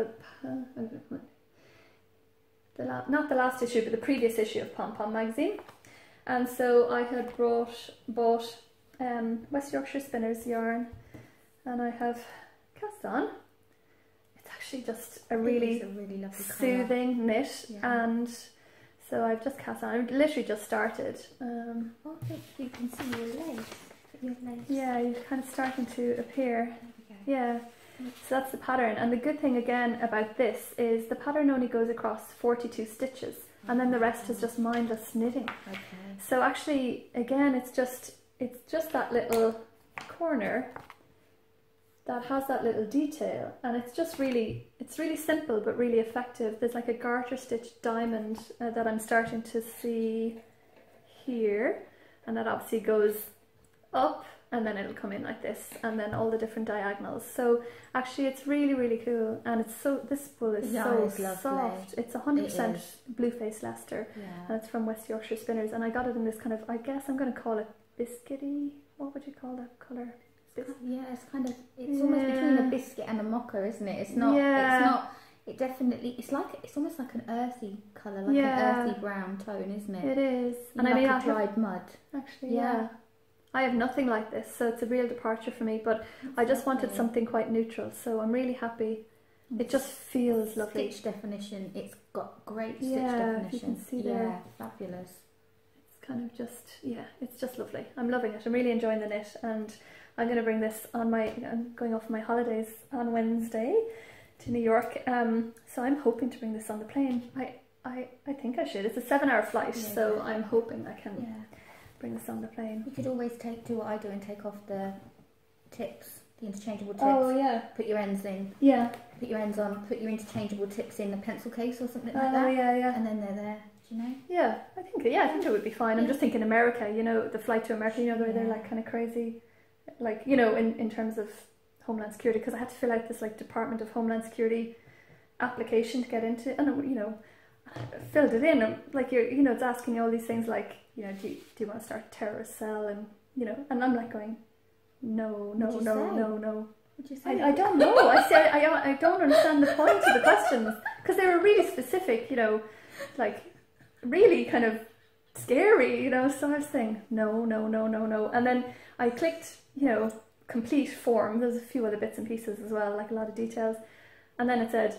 Speaker 1: not the last issue, but the previous issue of Pom Pom magazine. And so I had bought West Yorkshire Spinners yarn, and I have cast on. It's actually just a really
Speaker 2: lovely
Speaker 1: soothing knit, and so I've just cast on. I literally just started.
Speaker 2: I think you can see your legs.
Speaker 1: Yeah, you're kind of starting to appear.
Speaker 2: There we go.
Speaker 1: Yeah. So that's the pattern, and the good thing again about this is the pattern only goes across 42 stitches, and then the rest is just mindless knitting.
Speaker 2: Okay.
Speaker 1: So actually, again, it's just that little corner that has that little detail, and it's really simple but really effective. There's like a garter stitch diamond that I'm starting to see here, and that obviously goes up, and then it'll come in like this, and then all the different diagonals. So actually it's really, really cool, and this wool is so soft. It's 100% Blueface Leicester, and it's from West Yorkshire Spinners, and I got it in this kind of, I guess I'm going to call it biscuity. What would you call that colour? It's
Speaker 2: almost between a biscuit and a mocha, isn't it? It's not it definitely, it's almost like an earthy colour, like an earthy brown tone, isn't it?
Speaker 1: It is.
Speaker 2: And like a dried mud.
Speaker 1: Actually, yeah. I have nothing like this, so it's a real departure for me, but I just wanted something quite neutral, so I'm really happy. It just feels lovely.
Speaker 2: Stitch definition, it's got great stitch definition. You can see there. Yeah, fabulous.
Speaker 1: It's kind of just, it's just lovely. I'm loving it. I'm really enjoying the knit, and I'm going to bring this on I'm going off my holidays on Wednesday to New York, so I'm hoping to bring this on the plane. I think I should. It's a 7-hour flight, so I'm hoping I can bring this on the plane.
Speaker 2: You could always do what I do and take off the tips, the interchangeable tips.
Speaker 1: Oh yeah.
Speaker 2: Put your ends in.
Speaker 1: Yeah.
Speaker 2: Put your ends on. Put your interchangeable tips in a pencil case or something like that.
Speaker 1: Oh yeah.
Speaker 2: And then they're there. Do you know?
Speaker 1: Yeah, I think it would be fine. I'm just thinking America. You know, the flight to America. You know, where they're like kind of crazy, like in terms of Homeland Security, because I had to fill out this like Department of Homeland Security application to get into, and I filled it in, and like it's asking you all these things like, do you want to start a terrorist cell, and and I'm like going, no.
Speaker 2: What'd you say?
Speaker 1: I don't know. I don't understand the point of the questions, because they were really specific, like really kind of scary, so I was saying no, and then I clicked, complete form. There's a few other bits and pieces as well, like a lot of details, and then it said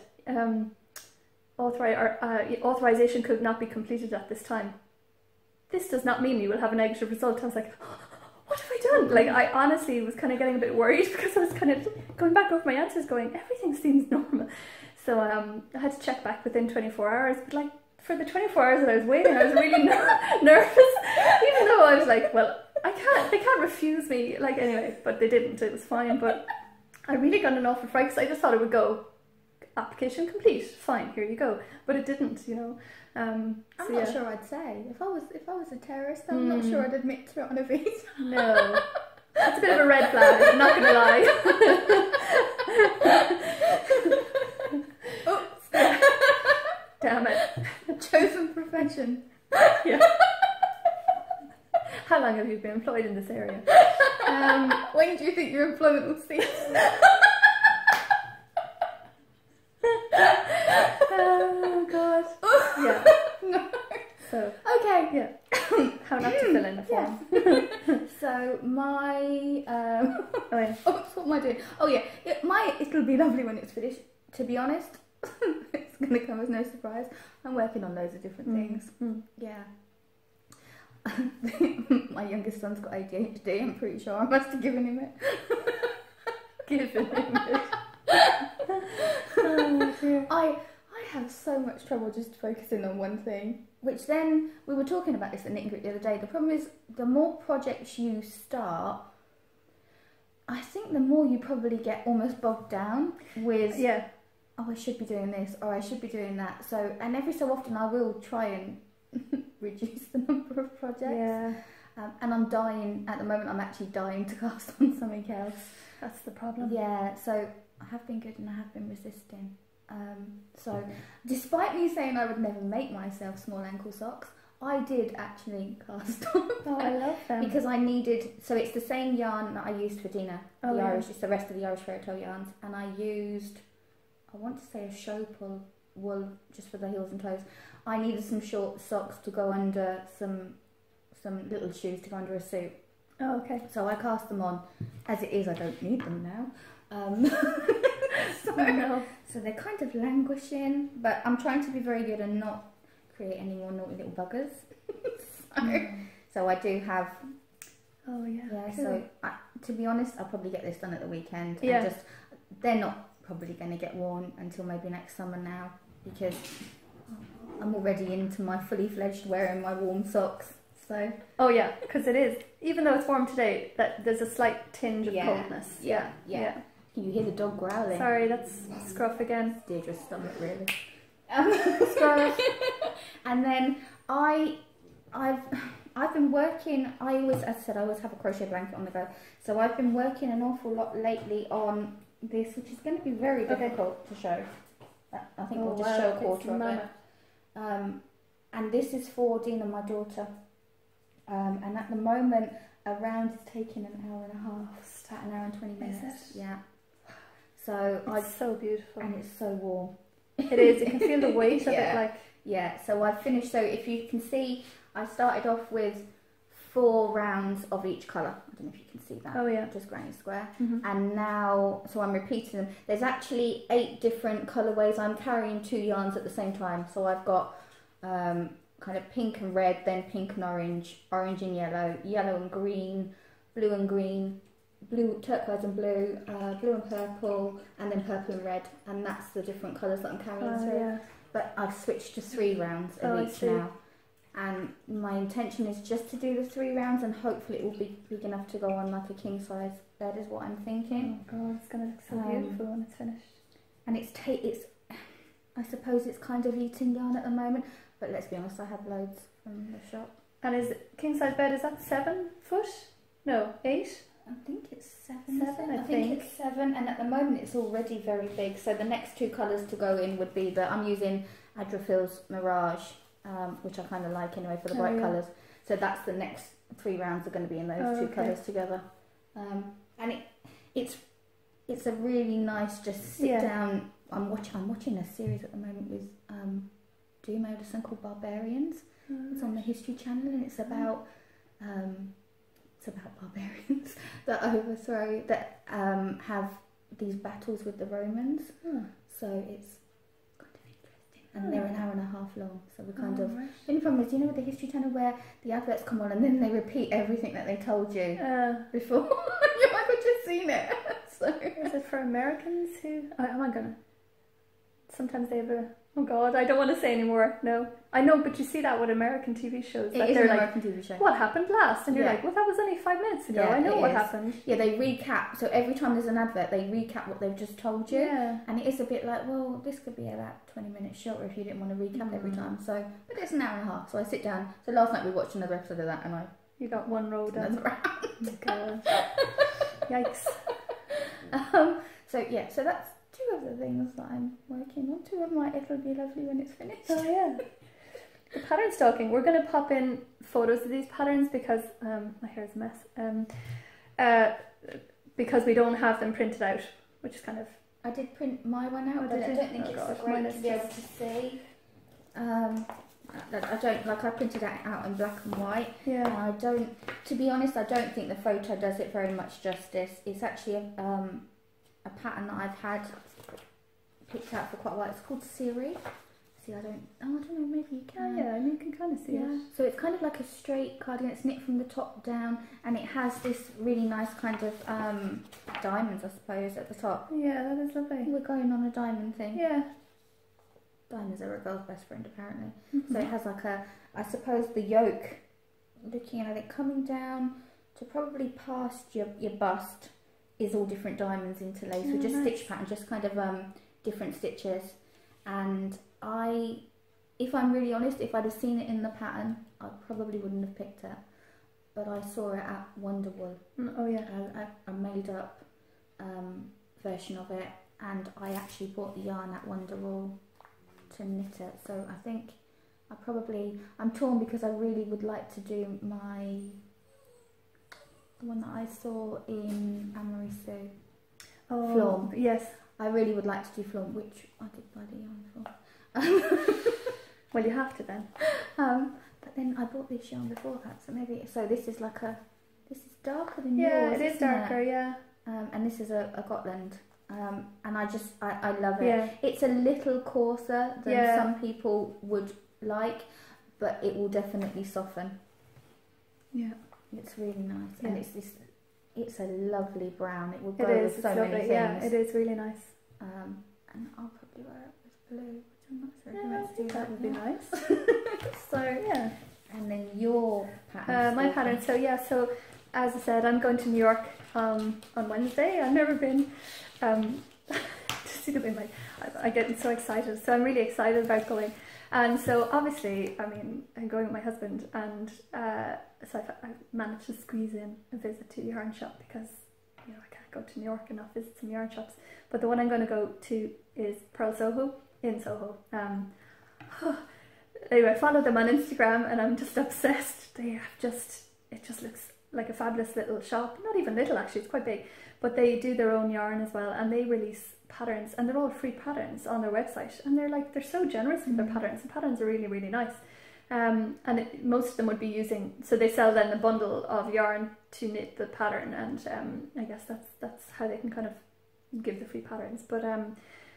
Speaker 1: authorization could not be completed at this time. This does not mean you will have a negative result. I was like, what have I done? Like, I honestly was kind of getting a bit worried, because I was kind of going back over my answers going, everything seems normal. So I had to check back within 24 hours, but like for the 24 hours that I was waiting, I was really nervous, even though I was like, well, they can't refuse me, like, anyway, but they didn't. It was fine, but I really got an awful fright, because I just thought it would go, application complete, fine, here you go, but it didn't,
Speaker 2: I'm not sure I'd say. If I was a terrorist, I'm not sure I'd admit to it on a visa.
Speaker 1: No. It's a bit of a red flag, I'm not gonna lie.
Speaker 2: Oops.
Speaker 1: Damn it.
Speaker 2: Chosen profession.
Speaker 1: Yeah. How long have you been employed in this area?
Speaker 2: When do you think your employment will cease?
Speaker 1: Oh god. Yeah.
Speaker 2: No.
Speaker 1: So
Speaker 2: okay.
Speaker 1: Yeah. How not to fill in the form.
Speaker 2: So my
Speaker 1: what
Speaker 2: am I doing? Oh yeah. It'll be lovely when it's finished. To be honest, it's gonna come as no surprise. I'm working on loads of different things. Yeah. My youngest son's got ADHD. I'm pretty sure I must have given him it.
Speaker 1: Given him it.
Speaker 2: Oh dear. I have so much trouble just focusing on one thing, which then, we were talking about this at Knit and Grit the other day, the problem is the more projects you start, I think the more you probably get almost bogged down with, oh, I should be doing this, or I should be doing that, so, and every so often I will try and reduce the number of projects, and I'm dying, at the moment I'm actually dying to cast on something else.
Speaker 1: That's the problem.
Speaker 2: Yeah, so I have been good and I have been resisting. So, despite me saying I would never make myself small ankle socks, I did actually cast on them.
Speaker 1: Oh, I love them.
Speaker 2: Because I needed, so it's the same yarn that I used for Dina, Irish, it's the rest of the Irish fairy tale yarns, and I used, I want to say a show pull wool just for the heels and toes. I needed some short socks to go under some little shoes to go under a suit.
Speaker 1: Oh, okay.
Speaker 2: So I cast them on. As it is, I don't need them now. So they're kind of languishing, but I'm trying to be very good and not create any more naughty little buggers. So I do have.
Speaker 1: Oh yeah.
Speaker 2: Yeah.
Speaker 1: Cool.
Speaker 2: So to be honest, I'll probably get this done at the weekend.
Speaker 1: Yeah.
Speaker 2: And they're not probably going to get worn until maybe next summer now, because I'm already into my fully fledged wearing my warm socks. So.
Speaker 1: Oh yeah, because it is. Even though it's warm today, that there's a slight tinge of coldness. Yeah.
Speaker 2: Can you hear the dog growling?
Speaker 1: Sorry, that's Scruff again.
Speaker 2: Deirdre's stomach, really.
Speaker 1: Scruff.
Speaker 2: And then I've been working. As I said, I always have a crochet blanket on the go. So I've been working an awful lot lately on this, which is going to be very difficult to show. I think we'll just show a quarter of it. And this is for Dina, my daughter. And at the moment, a round is taking an hour and a half, about an hour and 20 minutes. Yeah. So
Speaker 1: it's so beautiful,
Speaker 2: and it's so warm.
Speaker 1: It is. You can feel the weight of
Speaker 2: Yeah.
Speaker 1: it, like.
Speaker 2: Yeah, so I've finished. So if you can see, I started off with 4 rounds of each colour. I don't know if you can see that.
Speaker 1: Oh yeah.
Speaker 2: Just granny square.
Speaker 1: Mhm.
Speaker 2: And now, so I'm repeating them. There's actually 8 different colourways. I'm carrying 2 yarns at the same time. So I've got kind of pink and red, then pink and orange, orange and yellow, yellow and green, blue, turquoise and blue, blue and purple, and then purple and red. And that's the different colours that I'm carrying through.
Speaker 1: Yeah.
Speaker 2: But I've switched to 3 rounds of each now. And my intention is just to do the 3 rounds, and hopefully it will be big enough to go on like a king size bed, is what I'm thinking.
Speaker 1: Oh god, it's gonna look so beautiful when it's finished. And
Speaker 2: it's I suppose it's kind of eating yarn at the moment, but let's be honest, I have loads from the shop.
Speaker 1: And is king size bed, is that 7 foot? No, 8?
Speaker 2: I think it's 7.
Speaker 1: 7,
Speaker 2: I think it's 7, and at the moment it's already very big. So the next 2 colours to go in would be I'm using Adrafil's Mirage, which I kind of like anyway for the bright colours. So that's the next 3 rounds are going to be in those 2 colours together. And it's a really nice just sit down. I'm watching a series at the moment with Doom Odison called Barbarians. It's on the History Channel, and it's about barbarians that have these battles with the Romans. So it's kind of interesting, and they're an hour and a half long. So we're kind of. The only problem is, you know, with the History Channel where the adverts come on and then they repeat everything that they told you before. You might have just seen it. So
Speaker 1: is it for Americans who? Oh, am I gonna? Sometimes they have a. Oh god, I don't want to say anymore. No, I know, but you see that with American TV shows.
Speaker 2: It is an American TV show.
Speaker 1: What happened last? And you're like, well, that was only 5 minutes ago. I know what happened.
Speaker 2: Yeah, they recap. So every time there's an advert, they recap what they've just told you.
Speaker 1: Yeah.
Speaker 2: And it is a bit like, well, this could be about 20 minutes shorter if you didn't want to recap every time. So, but it's an hour and a half. So I sit down. So last night we watched another episode of that, and
Speaker 1: you got 1 row down.
Speaker 2: Another round.
Speaker 1: Oh god. Yikes.
Speaker 2: So yeah, so that's 2 of the things that I'm working on. 2 of my it'll be lovely when it's finished.
Speaker 1: Oh yeah. The pattern stocking. We're going to pop in photos of these patterns because my hair is a mess. Because we don't have them printed out, which is kind of.
Speaker 2: I did print my one out, but I don't think it's so great to be able to see. I don't like. I printed it out in black and white.
Speaker 1: Yeah.
Speaker 2: And I don't. To be honest, I don't think the photo does it very much justice. It's actually a pattern that I've had picked out for quite a while. It's called Siri. See, I don't know, maybe you can.
Speaker 1: Yeah, I mean, you can kind of see it.
Speaker 2: So it's kind of like a straight cardigan. It's knit from the top down, and it has this really nice kind of diamonds, I suppose, at the top.
Speaker 1: Yeah, that is lovely.
Speaker 2: We're going on a diamond thing.
Speaker 1: Yeah.
Speaker 2: Diamonds are a girl's best friend, apparently. So it has like I suppose the yoke, looking at it, coming down to probably past your bust, is all different diamonds interlaced with just stitch pattern, just kind of different stitches. And if I'm really honest, if I'd have seen it in the pattern, I probably wouldn't have picked it. But I saw it at Wonderwool.
Speaker 1: Oh yeah.
Speaker 2: A made up version of it, and I actually bought the yarn at Wonderwool to knit it. So I think I'm torn because I really would like to do the one that I saw in Anne-Marie Sue.
Speaker 1: Oh,
Speaker 2: Flom.
Speaker 1: Yes.
Speaker 2: I really would like to do Flom, which I did buy the yarn for.
Speaker 1: Well, you have to then.
Speaker 2: But then I bought this yarn before that, so maybe. So this is darker than yours.
Speaker 1: Yeah, it is darker. Yeah.
Speaker 2: And this is a Gotland. And I love it.
Speaker 1: Yeah.
Speaker 2: It's a little coarser than some people would like, but it will definitely soften.
Speaker 1: Yeah.
Speaker 2: It's really nice, and it's a lovely brown. It will
Speaker 1: go
Speaker 2: with so many things.
Speaker 1: Yeah, it is really nice.
Speaker 2: And I'll probably wear it with blue, which I'm not sure
Speaker 1: if I think that would be nice.
Speaker 2: So
Speaker 1: yeah.
Speaker 2: And then your pattern.
Speaker 1: My pattern. So as I said, I'm going to New York on Wednesday. I've never been. Just see the way I get so excited. So I'm really excited about going. And so obviously, I mean, I'm going with my husband, and so I've managed to squeeze in a visit to a yarn shop because, you know, I can't go to New York and not visit some yarn shops. But the one I'm going to go to is Pearl Soho in Soho. Anyway, I follow them on Instagram and I'm just obsessed. It just looks like a fabulous little shop. Not even little actually, it's quite big. But they do their own yarn as well, and they release patterns, and they're all free patterns on their website, and they're so generous with their patterns. The patterns are really, really nice. And most of them would be using, so they sell then a bundle of yarn to knit the pattern, and I guess that's how they can kind of give the free patterns. But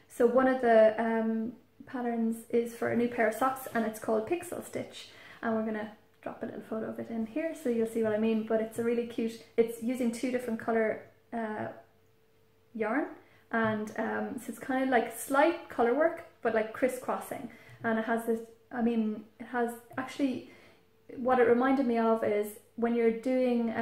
Speaker 1: so one of the patterns is for a new pair of socks, and it's called Pixel Stitch, and we're gonna drop a little photo of it in here so you'll see what I mean. But it's a really cute, it's using 2 different color yarn, and so it's kind of like slight color work but like crisscrossing, and it has this, I mean, it has actually, what it reminded me of is when you're doing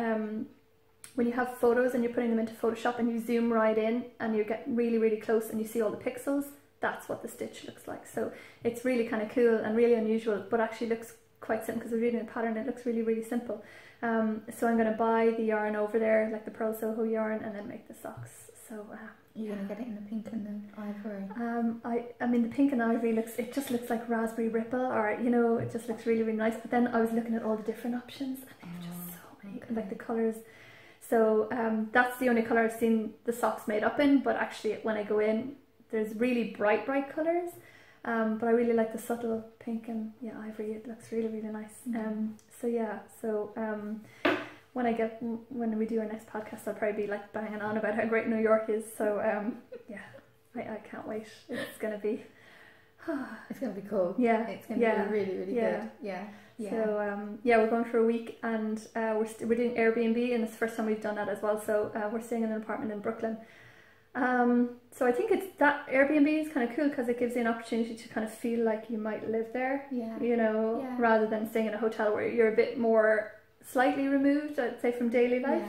Speaker 1: when you have photos and you're putting them into Photoshop and you zoom right in and you get really, really close and you see all the pixels. That's what the stitch looks like. So it's really kind of cool and really unusual, but actually looks quite simple, because we're reading the pattern, it looks really, really simple. So I'm going to buy the yarn over there, like the Pearl Soho yarn, and then make the socks. So
Speaker 2: you're going to get it in the pink and the ivory?
Speaker 1: I mean, the pink and ivory it just looks like raspberry ripple, or you know, it just looks really, really nice. But then I was looking at all the different options, and there's just so many, like the colours. So that's the only colour I've seen the socks made up in, but actually when I go in, there's really bright colours. But I really like the subtle pink and ivory. It looks really, really nice. So yeah, so when we do our next podcast, I'll probably be like banging on about how great New York is. So I can't wait. It's gonna be
Speaker 2: it's gonna be cool.
Speaker 1: Yeah,
Speaker 2: it's gonna be really, really good. Yeah.
Speaker 1: So we're going for a week, and we're doing Airbnb, and it's the first time we've done that as well. So we're staying in an apartment in Brooklyn. So I think it's that Airbnb is kind of cool because it gives you an opportunity to kind of feel like you might live there, you know, rather than staying in a hotel where you're a bit more slightly removed, I'd say, from daily life.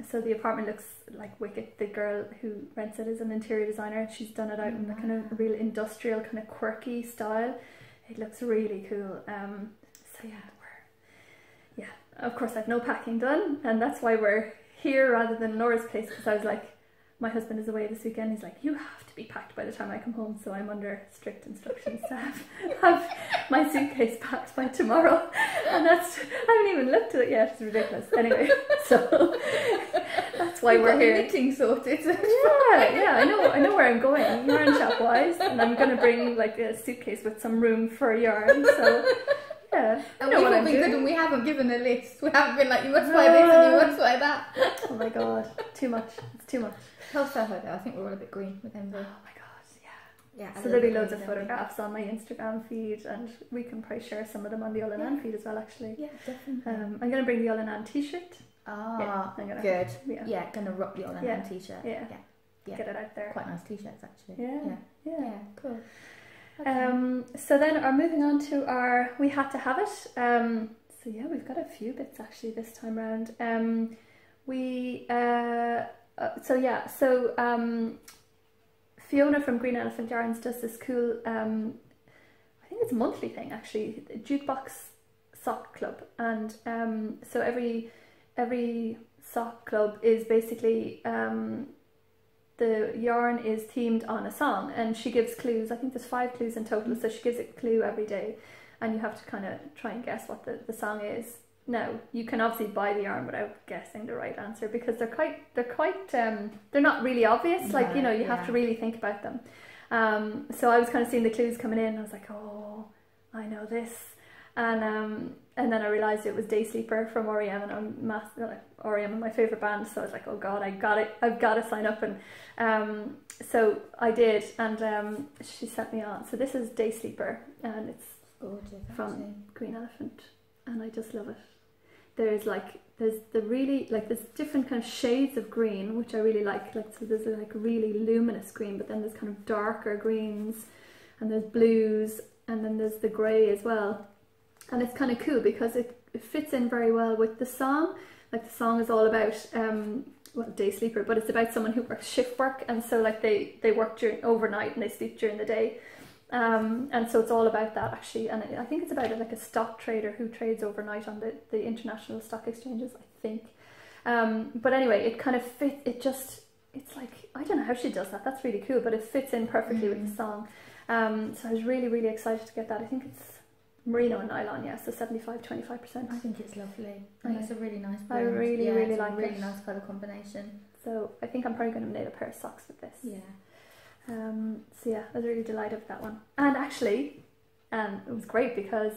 Speaker 1: So the apartment looks like wicked. The girl who rents it is an interior designer. She's done it out in the kind of real industrial, kind of quirky style. It looks really cool. So of course I've no packing done, and that's why we're here rather than Laura's place, because I was like, my husband is away this weekend. He's like, you have to be packed by the time I come home. So I'm under strict instructions to have my suitcase packed by tomorrow. And I haven't even looked at it yet. It's ridiculous. Anyway, so that's why we're here.
Speaker 2: Knitting sorted.
Speaker 1: I know where I'm going, yarn shop wise, and I'm going to bring like a suitcase with some room for yarn. So yeah,
Speaker 2: and we've all been good, and we haven't given a list. We haven't been like, you must buy this and you must buy that.
Speaker 1: Oh my god, too much. It's too much.
Speaker 2: Tell Soho though, I think we're all a bit green with envy.
Speaker 1: Oh my god, yeah. So there'll be loads of photographs on my Instagram feed, and we can probably share some of them on the Olann feed as well, actually.
Speaker 2: Yeah, definitely.
Speaker 1: I'm going to bring the Olann t-shirt.
Speaker 2: Good. Yeah, going to rock the Olann t-shirt.
Speaker 1: Yeah. Get it out there.
Speaker 2: Quite nice t-shirts, actually.
Speaker 1: Yeah,
Speaker 2: cool. Okay.
Speaker 1: So then moving on to we had to have it. So yeah, we've got a few bits actually this time around. Fiona from Green Elephant Yarns does this cool, I think it's a monthly thing actually, Jukebox Sock Club, and so every sock club is basically the yarn is themed on a song, and she gives clues. I think there's 5 clues in total, so she gives a clue every day, and you have to kind of try and guess what the song is. Now, you can obviously buy the yarn without guessing the right answer, because they're not really obvious, like, you know, you have to really think about them. So I was kind of seeing the clues coming in, and I was like, oh, I know this. And then I realised it was Day Sleeper from R.E.M, and R.E.M is my favourite band, so I was like, oh god, I've got to sign up, and so I did, and she sent me on. So this is Day Sleeper, and it's
Speaker 2: gorgeous,
Speaker 1: from Green Elephant, and I just love it. There's different kind of shades of green, which I really like so there's like really luminous green, but then there's kind of darker greens, and there's blues, and then there's the grey as well. And it's kind of cool because it fits in very well with the song. Like, the song is all about Day Sleeper, but it's about someone who works shift work, and so like they work overnight and they sleep during the day. And so it's all about that actually, and I think it's about like a stock trader who trades overnight on the international stock exchanges, I think. But anyway, it kind of fits. It's like, I don't know how she does that. That's really cool, but it fits in perfectly with the song. So I was really, really excited to get that. I think it's merino and nylon, yeah, so 75-25%.
Speaker 2: I think it's lovely. I think it's a really nice
Speaker 1: blend. I really like it.
Speaker 2: Really nice colour combination.
Speaker 1: So I think I'm probably going to knit a pair of socks with this.
Speaker 2: Yeah.
Speaker 1: So yeah, I was really delighted with that one. And actually, it was great because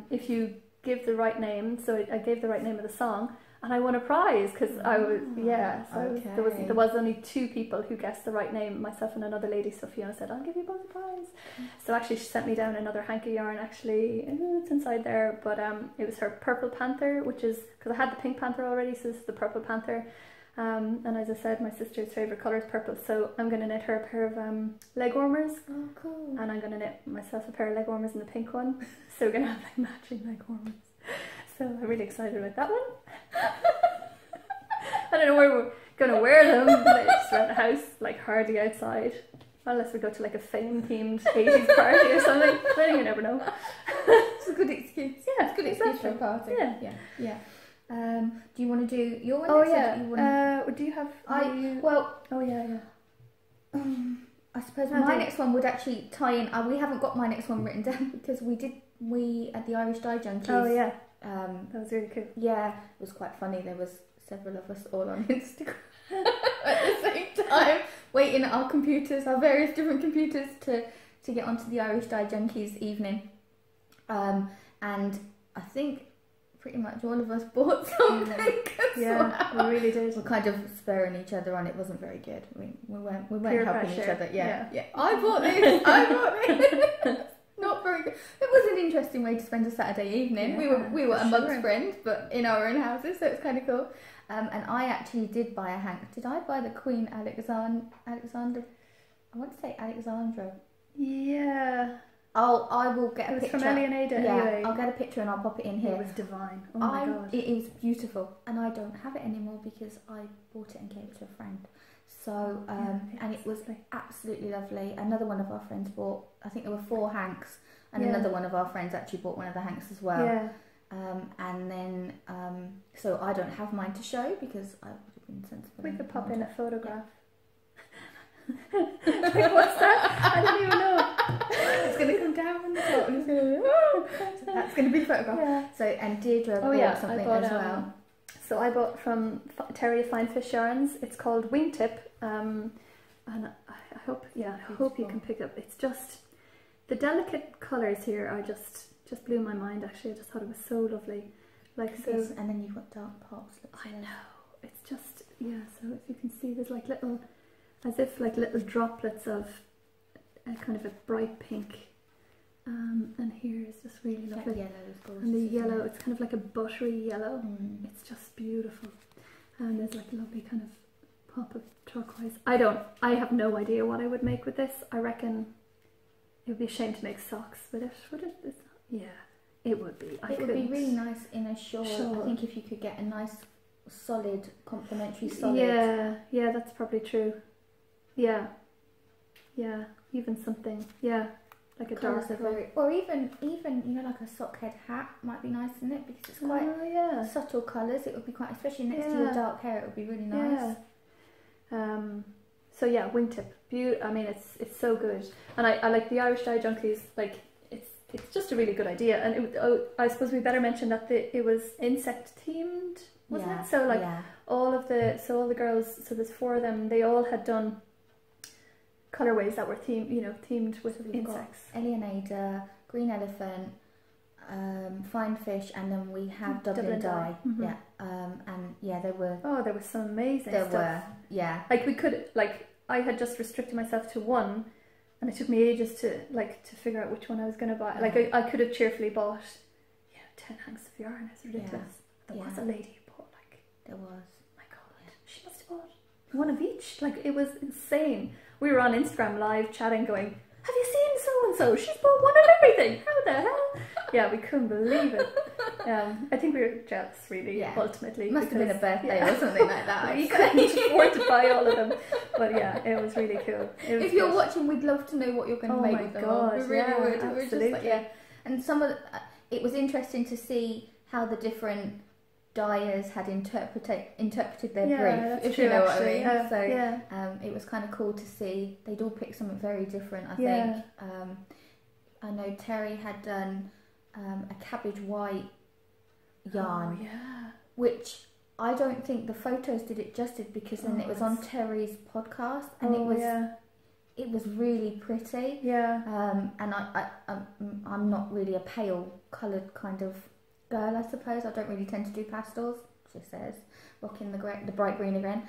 Speaker 1: if you give the right name, so I gave the right name of the song, and I won a prize because I was, there was only 2 people who guessed the right name, myself and another lady. So Fiona said, I'll give you both a prize. So actually she sent me down another hanky yarn, actually, it's inside there, but it was her Purple Panther, which is, because I had the Pink Panther already, so this is the Purple Panther. And as I said, my sister's favourite colour is purple, so I'm going to knit her a pair of leg warmers.
Speaker 2: Oh, cool.
Speaker 1: And I'm going to knit myself a pair of leg warmers in the pink one. So we're going to have like matching leg warmers. So I'm really excited about that one. I don't know where we're going to wear them, but just around the house, like hardly outside. Unless we go to like a fame-themed 80s party or something. But you never know.
Speaker 2: It's a good excuse.
Speaker 1: Yeah,
Speaker 2: it's a good excuse for a party. Yeah. Do you want to do your one?
Speaker 1: Oh yeah. Do you have?
Speaker 2: Oh yeah. I suppose my next one would actually tie in. We haven't got my next one written down because we at the Irish Dye Junkies.
Speaker 1: Oh yeah. That was really cool.
Speaker 2: Yeah, it was quite funny. There was several of us all on Instagram at the same time, waiting at our computers, our various different computers, to get onto the Irish Dye Junkies evening. And I think pretty much all of us bought something.
Speaker 1: We really did.
Speaker 2: We're kind of spurring each other on. It wasn't very good. We weren't
Speaker 1: Peer
Speaker 2: helping
Speaker 1: pressure.
Speaker 2: each other. Yeah. I bought this. Not very good. It was an interesting way to spend a Saturday evening.
Speaker 1: Yeah,
Speaker 2: we were amongst friends, but in our own houses, so it's kind of cool. And I actually did buy a hank. Did I buy the Queen Alexander? I want to say Alexandra.
Speaker 1: Yeah.
Speaker 2: I will get a picture.
Speaker 1: It was from Ellie and Ada anyway.
Speaker 2: I'll get a picture and I'll pop it in here.
Speaker 1: It was divine. Oh my god.
Speaker 2: It was beautiful, and I don't have it anymore because I bought it and gave it to a friend. So, and it was absolutely lovely. Another one of our friends bought, I think there were 4 hanks, and another one of our friends actually bought one of the hanks as well. Yeah. And then, so I don't have mine to show because I would have been sensible.
Speaker 1: We could pop in a photograph. Wait, what's that? I didn't even know.
Speaker 2: It's going to come down from the top. And it's going to, that's going to be the photograph. Yeah. So, and Deirdre bought something as well.
Speaker 1: So I bought from Terry of Fine Fish Yarns. It's called Wingtip, and I hope you can pick up. It's just the delicate colours here are just blew my mind. Actually, I just thought it was so lovely. Like so,
Speaker 2: and then you've got dark pops.
Speaker 1: I know. It's just So if you can see, there's like little, as if like little droplets of a kind of a bright pink. And here is just really lovely.
Speaker 2: That yellow is gorgeous.
Speaker 1: And the yellow, it's kind of like a buttery yellow. It's just beautiful. And there's like a lovely kind of pop of turquoise. I have no idea what I would make with this. I reckon it would be a shame to make socks with it. Would it? Yeah, it would be.
Speaker 2: It would be really nice in a shawl. I think if you could get a nice solid, complementary solid.
Speaker 1: Yeah, that's probably true. Yeah, even something. Yeah. Like a dark
Speaker 2: or even like a sock head hat might be nice, isn't it? Because it's quite subtle colours. It would be quite, especially next to your dark hair. It would be really nice.
Speaker 1: So yeah, Wingtip. I mean, it's so good, and I like the Irish Dye Junkies. Like it's just a really good idea, and I suppose we better mention that it was insect themed, wasn't it? So like all the girls. So there's 4 of them. They all had done colourways that were themed with insects.
Speaker 2: Ellie and Ada, Green Elephant, Fine Fish, and then we have Dublin Dye. There
Speaker 1: was some amazing stuff. Like we could, I had just restricted myself to 1, and it took me ages to figure out which one I was going to buy. Like I could have cheerfully bought 10 hanks of yarn. It's ridiculous. There was a lady who bought
Speaker 2: there was.
Speaker 1: My god, she must have bought 1 of each. Like it was insane. We were on Instagram live chatting going, have you seen so-and-so? She's bought 1 of everything. How the hell? Yeah, we couldn't believe it. I think we were jealous, really, ultimately.
Speaker 2: It must have been a birthday or something like that.
Speaker 1: We couldn't afford to buy all of them. But yeah, it was really cool.
Speaker 2: If you're watching, we'd love to know what you're going to make with them.
Speaker 1: Oh my god,
Speaker 2: we really would.
Speaker 1: Absolutely.
Speaker 2: We're just and some of it was interesting to see how the different dyers had interpreted their brief, if you know what I mean. It was kind of cool to see. They'd all picked something very different, I think. I know Terry had done a cabbage white yarn.
Speaker 1: Oh, yeah.
Speaker 2: Which I don't think the photos did it justice, because then it was on Terry's podcast, and it was really pretty.
Speaker 1: Yeah.
Speaker 2: And I'm not really a pale coloured kind of girl, I suppose. I don't really tend to do pastels, she says, rocking the bright green again.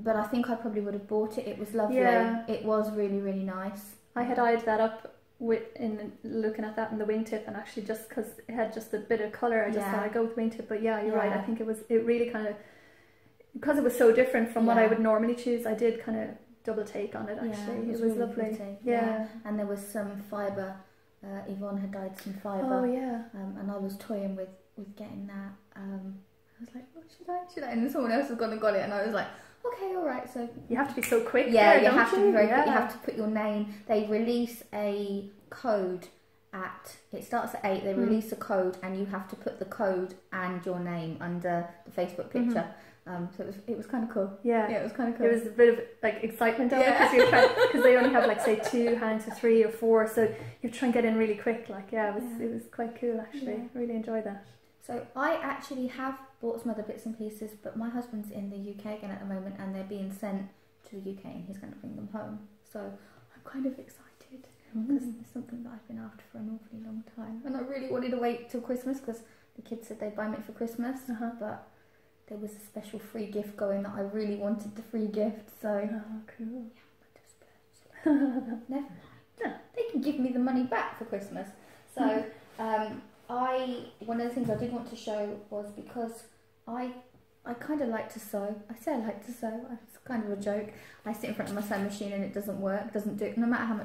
Speaker 2: But I think I probably would have bought it. It was lovely.
Speaker 1: Yeah.
Speaker 2: It was really, really nice.
Speaker 1: I had eyed that up in looking at that in the wingtip, and actually just because it had just a bit of colour, I just thought I'd go with wingtip. But yeah, you're right. I think it really kind of, because it was so different from what I would normally choose, I did kind of double take on it actually. It was really lovely. Pretty. Yeah. And
Speaker 2: there was some fibre. Yvonne had dyed some fibre.
Speaker 1: Oh yeah.
Speaker 2: And I was toying with getting that. I was like, oh, should I? And then someone else has gone and got it, and I was like, okay, all right. So
Speaker 1: you have to be so quick.
Speaker 2: Yeah, you have to be very quick. You have to put your name. They release a code it starts at 8. They release a code, and you have to put the code and your name under the Facebook picture. So it was kind of cool. Yeah, it was kind of cool.
Speaker 1: There was a bit of like excitement of it, because they only have like say 2 hands or 3 or 4, so you have to try and get in really quick. Like it was quite cool actually. I really enjoyed that.
Speaker 2: So I actually have bought some other bits and pieces, but my husband's in the UK again at the moment, and they're being sent to the UK, and he's going to bring them home. So I'm kind of excited, because it's something that I've been after for an awfully long time, and I really wanted to wait till Christmas, because the kids said they'd buy me it for Christmas, but there was a special free gift going that I really wanted the free gift. So
Speaker 1: cool.
Speaker 2: Yeah, never mind. No, they can give me the money back for Christmas. So one of the things I did want to show was, because I kind of like to sew. I say I like to sew. It's kind of a joke. I sit in front of my sewing machine and it doesn't work. Doesn't do. No matter how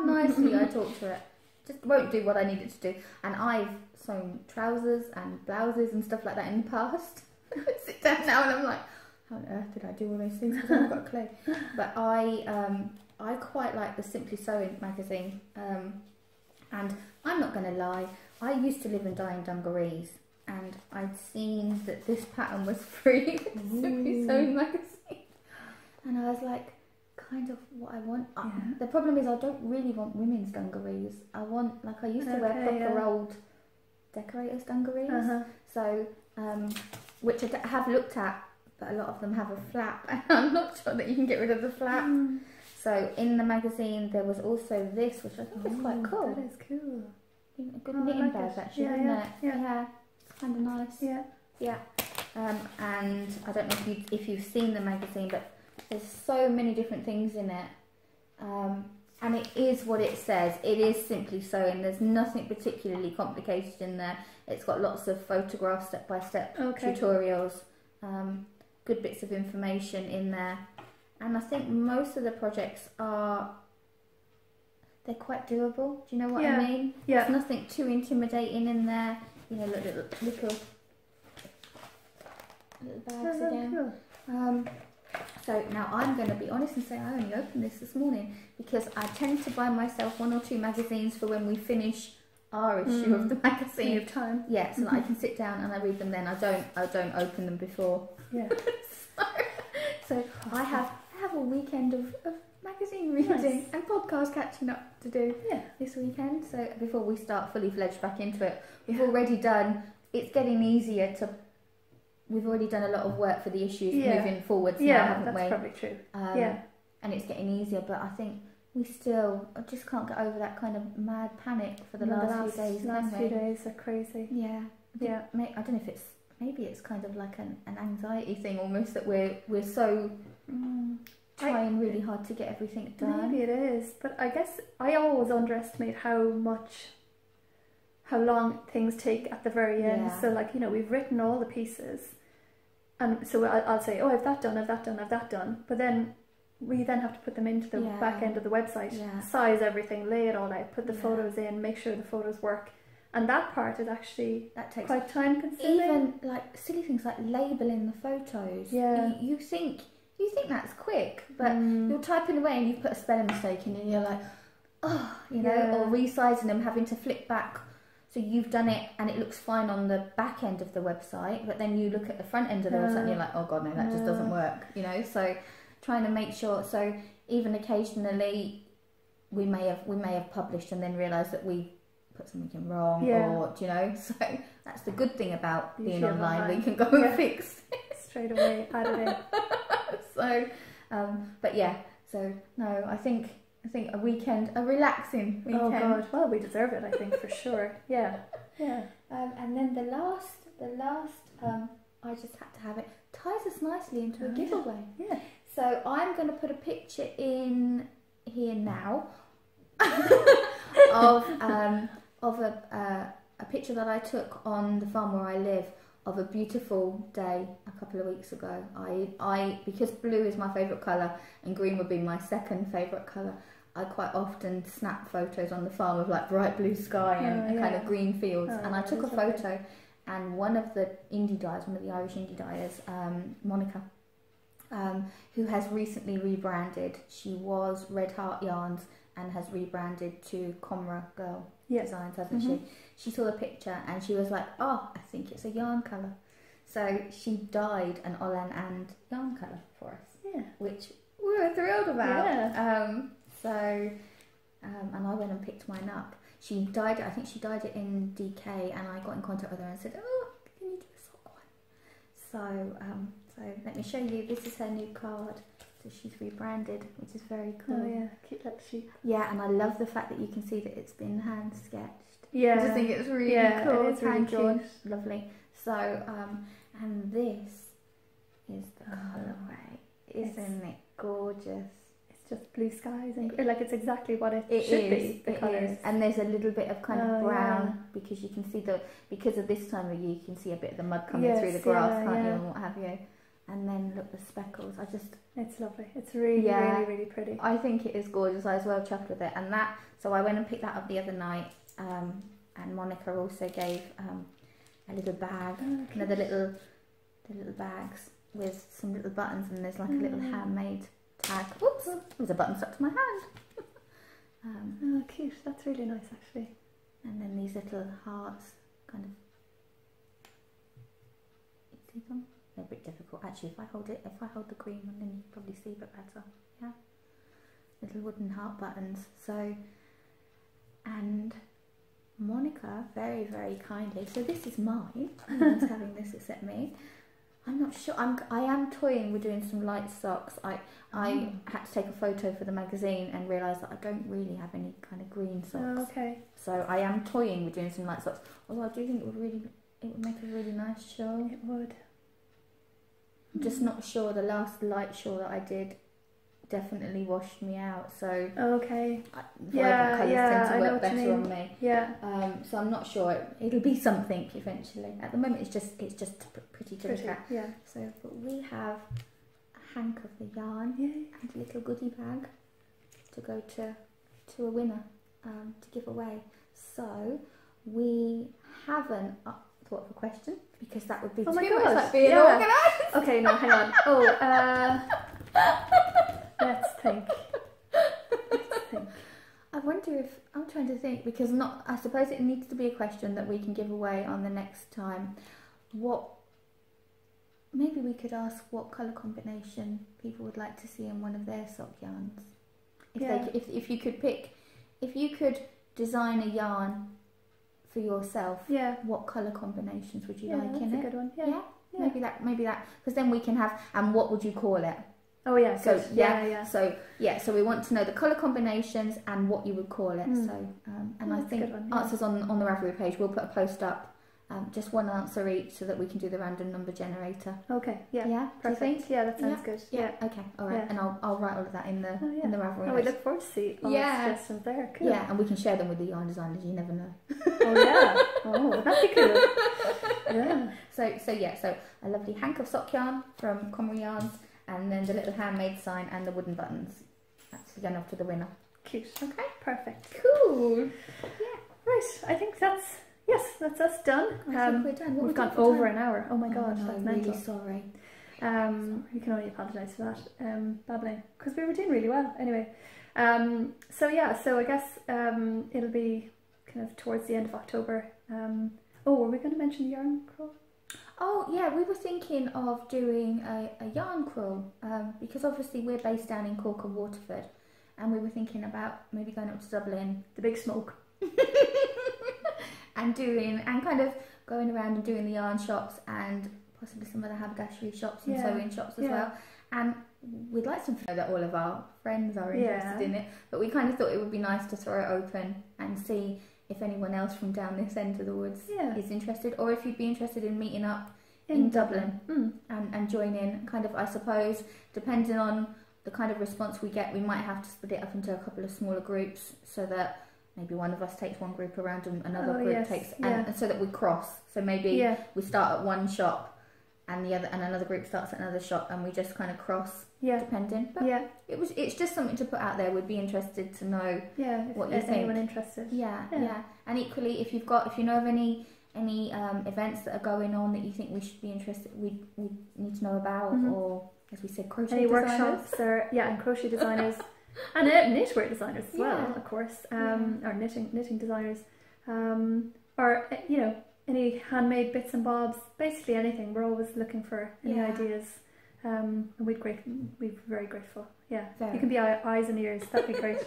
Speaker 2: nicely I talk to it, just won't do what I need it to do. And I've sewn trousers and blouses and stuff like that in the past. I sit down now and I'm like, how on earth did I do all those things? Because I haven't got a clue. But I quite like the Simply Sewing magazine. And I'm not going to lie, I used to live and die in dungarees, and I'd seen that this pattern was free in Simply Sewing magazine, and I was like, kind of what I want. The problem is I don't really want women's dungarees. I want, like, I used to wear proper old decorators dungarees, so which I have looked at, but a lot of them have a flap, and I'm not sure that you can get rid of the flap. So in the magazine there was also this, which I think is quite cool.
Speaker 1: That is cool.
Speaker 2: A good knitting bag actually, isn't it? Yeah, it's kind of nice. Yeah. And I don't know if you've seen the magazine, but there's so many different things in it. And it is what it says. It is Simply Sewing. There's nothing particularly complicated in there. It's got lots of photographs, step-by-step tutorials, good bits of information in there. And I think most of the projects they're quite doable. Do you know what I mean? Yeah. There's nothing too intimidating in there. You know, little bags again. Cool. So now I'm going to be honest and say I only opened this morning, because I tend to buy myself 1 or 2 magazines for when we finish our issue of the magazine.
Speaker 1: Of time.
Speaker 2: Yeah, so that I can sit down and I read them then. I don't open them before.
Speaker 1: Yeah.
Speaker 2: so I have a weekend of magazine reading and podcast catching up to do this weekend. So before we start fully fledged back into it, we've already done. It's getting easier to. We've already done a lot of work for the issues moving forwards now, haven't we?
Speaker 1: Yeah, that's probably true.
Speaker 2: And it's getting easier, but I think I just can't get over that kind of mad panic for the last few days.
Speaker 1: Last few days are crazy.
Speaker 2: Yeah. I don't know if maybe it's kind of like an anxiety thing almost, that we're so trying really hard to get everything done.
Speaker 1: Maybe it is, but I guess I always underestimate how long things take at the very end. So like, we've written all the pieces, and so I'll say, I've that done, but then we then have to put them into the back end of the website, size everything, lay it all out, put the photos in, make sure the photos work, and that part is actually
Speaker 2: takes
Speaker 1: quite time consuming.
Speaker 2: Even like silly things like labelling the photos. You think that's quick, but you're typing away and you've put a spelling mistake in, and you're like, or resizing them, having to flip back. So you've done it and it looks fine on the back end of the website, but then you look at the front end of the website and you're like, oh god, no, that just doesn't work. So trying to make sure. So even occasionally we may have published and then realised that we put something in wrong, or do you know? So that's the good thing about being online. We can go and fix it
Speaker 1: straight away, add it in.
Speaker 2: So, but yeah. So no, I think a weekend, a relaxing weekend.
Speaker 1: Oh God, well we deserve it, I think, for sure. Yeah.
Speaker 2: And then the last, I just had to have it. Ties us nicely into a giveaway.
Speaker 1: Yeah.
Speaker 2: So I'm going to put a picture in here now of a picture that I took on the farm where I live of a beautiful day a couple of weeks ago. I because blue is my favourite colour and green would be my second favourite colour, I quite often snap photos on the farm of like bright blue sky and kind of green fields. And I took a photo, and one of the indie dyers, one of the Irish indie dyers, Monica, who has recently rebranded. She was Red Heart Yarns and has rebranded to Comra Girl Designs, hasn't she? She saw the picture and she was like, oh, I think it's a yarn colour. So she dyed an Olann and yarn colour for us, which we were thrilled about. And I went and picked mine up. She dyed it, I think she dyed it in DK, and I got in contact with her and said, oh, can you do a sock one? So let me show you, this is her new card. So she's rebranded, which is very cool.
Speaker 1: Oh yeah, cute little sheep.
Speaker 2: Yeah, and I love the fact that you can see that it's been hand sketched.
Speaker 1: Yeah.
Speaker 2: I just think it's really cool.
Speaker 1: It's really
Speaker 2: hand drawn.
Speaker 1: cute.
Speaker 2: Lovely. So, and this is the colourway. Isn't it gorgeous?
Speaker 1: It's just blue skies and like it's exactly what it should be. The colours.
Speaker 2: And there's a little bit of kind of brown because you can see because of this time of year, you can see a bit of the mud coming through the grass, can't you, and what have you. And then look, the speckles.
Speaker 1: It's lovely. It's really, really, really pretty.
Speaker 2: I think it is gorgeous. I was well chuffed with it. And that, so I went and picked that up the other night. And Monica also gave a little bag, the little bags with some little buttons, and there's like a little handmade tag. Oops, there's a button stuck to my hand.
Speaker 1: Oh, cute. That's really nice, actually.
Speaker 2: And then these little hearts, kind of. You see them? They're a bit difficult. Actually, if I hold the green one, then you can probably see a bit better. Yeah. Little wooden heart buttons. So, and Monica very, very kindly. So this is mine. No one's having this except me. I'm not sure. I am toying with doing some light socks. I had to take a photo for the magazine and realised that I don't really have any kind of green socks.
Speaker 1: Oh, okay.
Speaker 2: So I am toying with doing some light socks. Although I do think it would make a really nice shawl.
Speaker 1: It would.
Speaker 2: I'm just not sure. The last light shawl that I did definitely washed me out. So
Speaker 1: okay.
Speaker 2: Vibrant colours tend to work better on me.
Speaker 1: Yeah.
Speaker 2: So I'm not sure. It'll be something eventually. At the moment, it's just pretty to look at.
Speaker 1: Yeah.
Speaker 2: So, but we have a hank of the yarn and a little goodie bag to go to a winner to give away. So we haven't thought of a question because that would be too much like being organised.
Speaker 1: Okay, no, hang on. Oh, let's think.
Speaker 2: I wonder if I'm trying to think because I suppose it needs to be a question that we can give away on the next time. Maybe we could ask what colour combination people would like to see in one of their sock yarns. If you could design a yarn for yourself, what colour combinations would you like in it?
Speaker 1: That's a good one. Yeah.
Speaker 2: Maybe that, because then we can have. And what would you call it?
Speaker 1: Oh yeah.
Speaker 2: So So we want to know the colour combinations and what you would call it. So and I think answers on the Ravelry page. We'll put a post up. Just one answer each so that we can do the random number generator.
Speaker 1: Okay. Yeah.
Speaker 2: Yeah.
Speaker 1: Perfect. Yeah, that sounds good. Yeah.
Speaker 2: Okay. All right. And I'll write all of that in the Ravelry.
Speaker 1: Oh, we look forward to see all the suggestions there. Cool.
Speaker 2: Yeah, and we can share them with the yarn designers. You never know.
Speaker 1: Oh yeah. Oh, that'd be cool. Yeah.
Speaker 2: So a lovely hank of sock yarn from Comra Yarns, and then the little handmade sign and the wooden buttons. That's going off to the winner.
Speaker 1: Cute. Okay. Perfect.
Speaker 2: Cool.
Speaker 1: Yeah. Right. I think that's us done.
Speaker 2: I think we're done.
Speaker 1: We've gone over an hour. Oh my god, that's
Speaker 2: I'm
Speaker 1: mental.
Speaker 2: really sorry.
Speaker 1: We can only apologise for that. Babbling, because we were doing really well anyway. So I guess it'll be kind of towards the end of October. Were we going to mention the yarn crawl?
Speaker 2: Oh yeah, we were thinking of doing a yarn crawl because obviously we're based down in Cork and Waterford, and we were thinking about maybe going up to Dublin.
Speaker 1: The big smoke.
Speaker 2: and kind of going around and doing the yarn shops and possibly some of the haberdashery shops and sewing shops as well. And we'd like to know that all of our friends are interested in it, but we kind of thought it would be nice to throw it open and see if anyone else from down this end of the woods is interested, or if you'd be interested in meeting up in Dublin and join in. Kind of, I suppose, depending on the kind of response we get, we might have to split it up into a couple of smaller groups so that maybe one of us takes one group around and another group takes, and so that we cross. So maybe we start at one shop and another group starts at another shop, and we just kind of cross, depending. But it's just something to put out there. We'd be interested to know what you think.
Speaker 1: Anyone interested?
Speaker 2: Yeah. And equally, if you know of any events that are going on that you think we should be interested, we need to know about, or as we said, crochet
Speaker 1: any
Speaker 2: designers.
Speaker 1: workshops and crochet designers and knitwear designers as well, of course, or knitting designers, or any handmade bits and bobs, basically anything. We're always looking for any ideas, and we'd be very grateful. You can be our eyes and ears. That'd be great.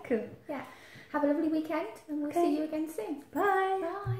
Speaker 1: Cool.
Speaker 2: Have a lovely weekend, and we'll see you again soon.
Speaker 1: Bye.
Speaker 2: Bye.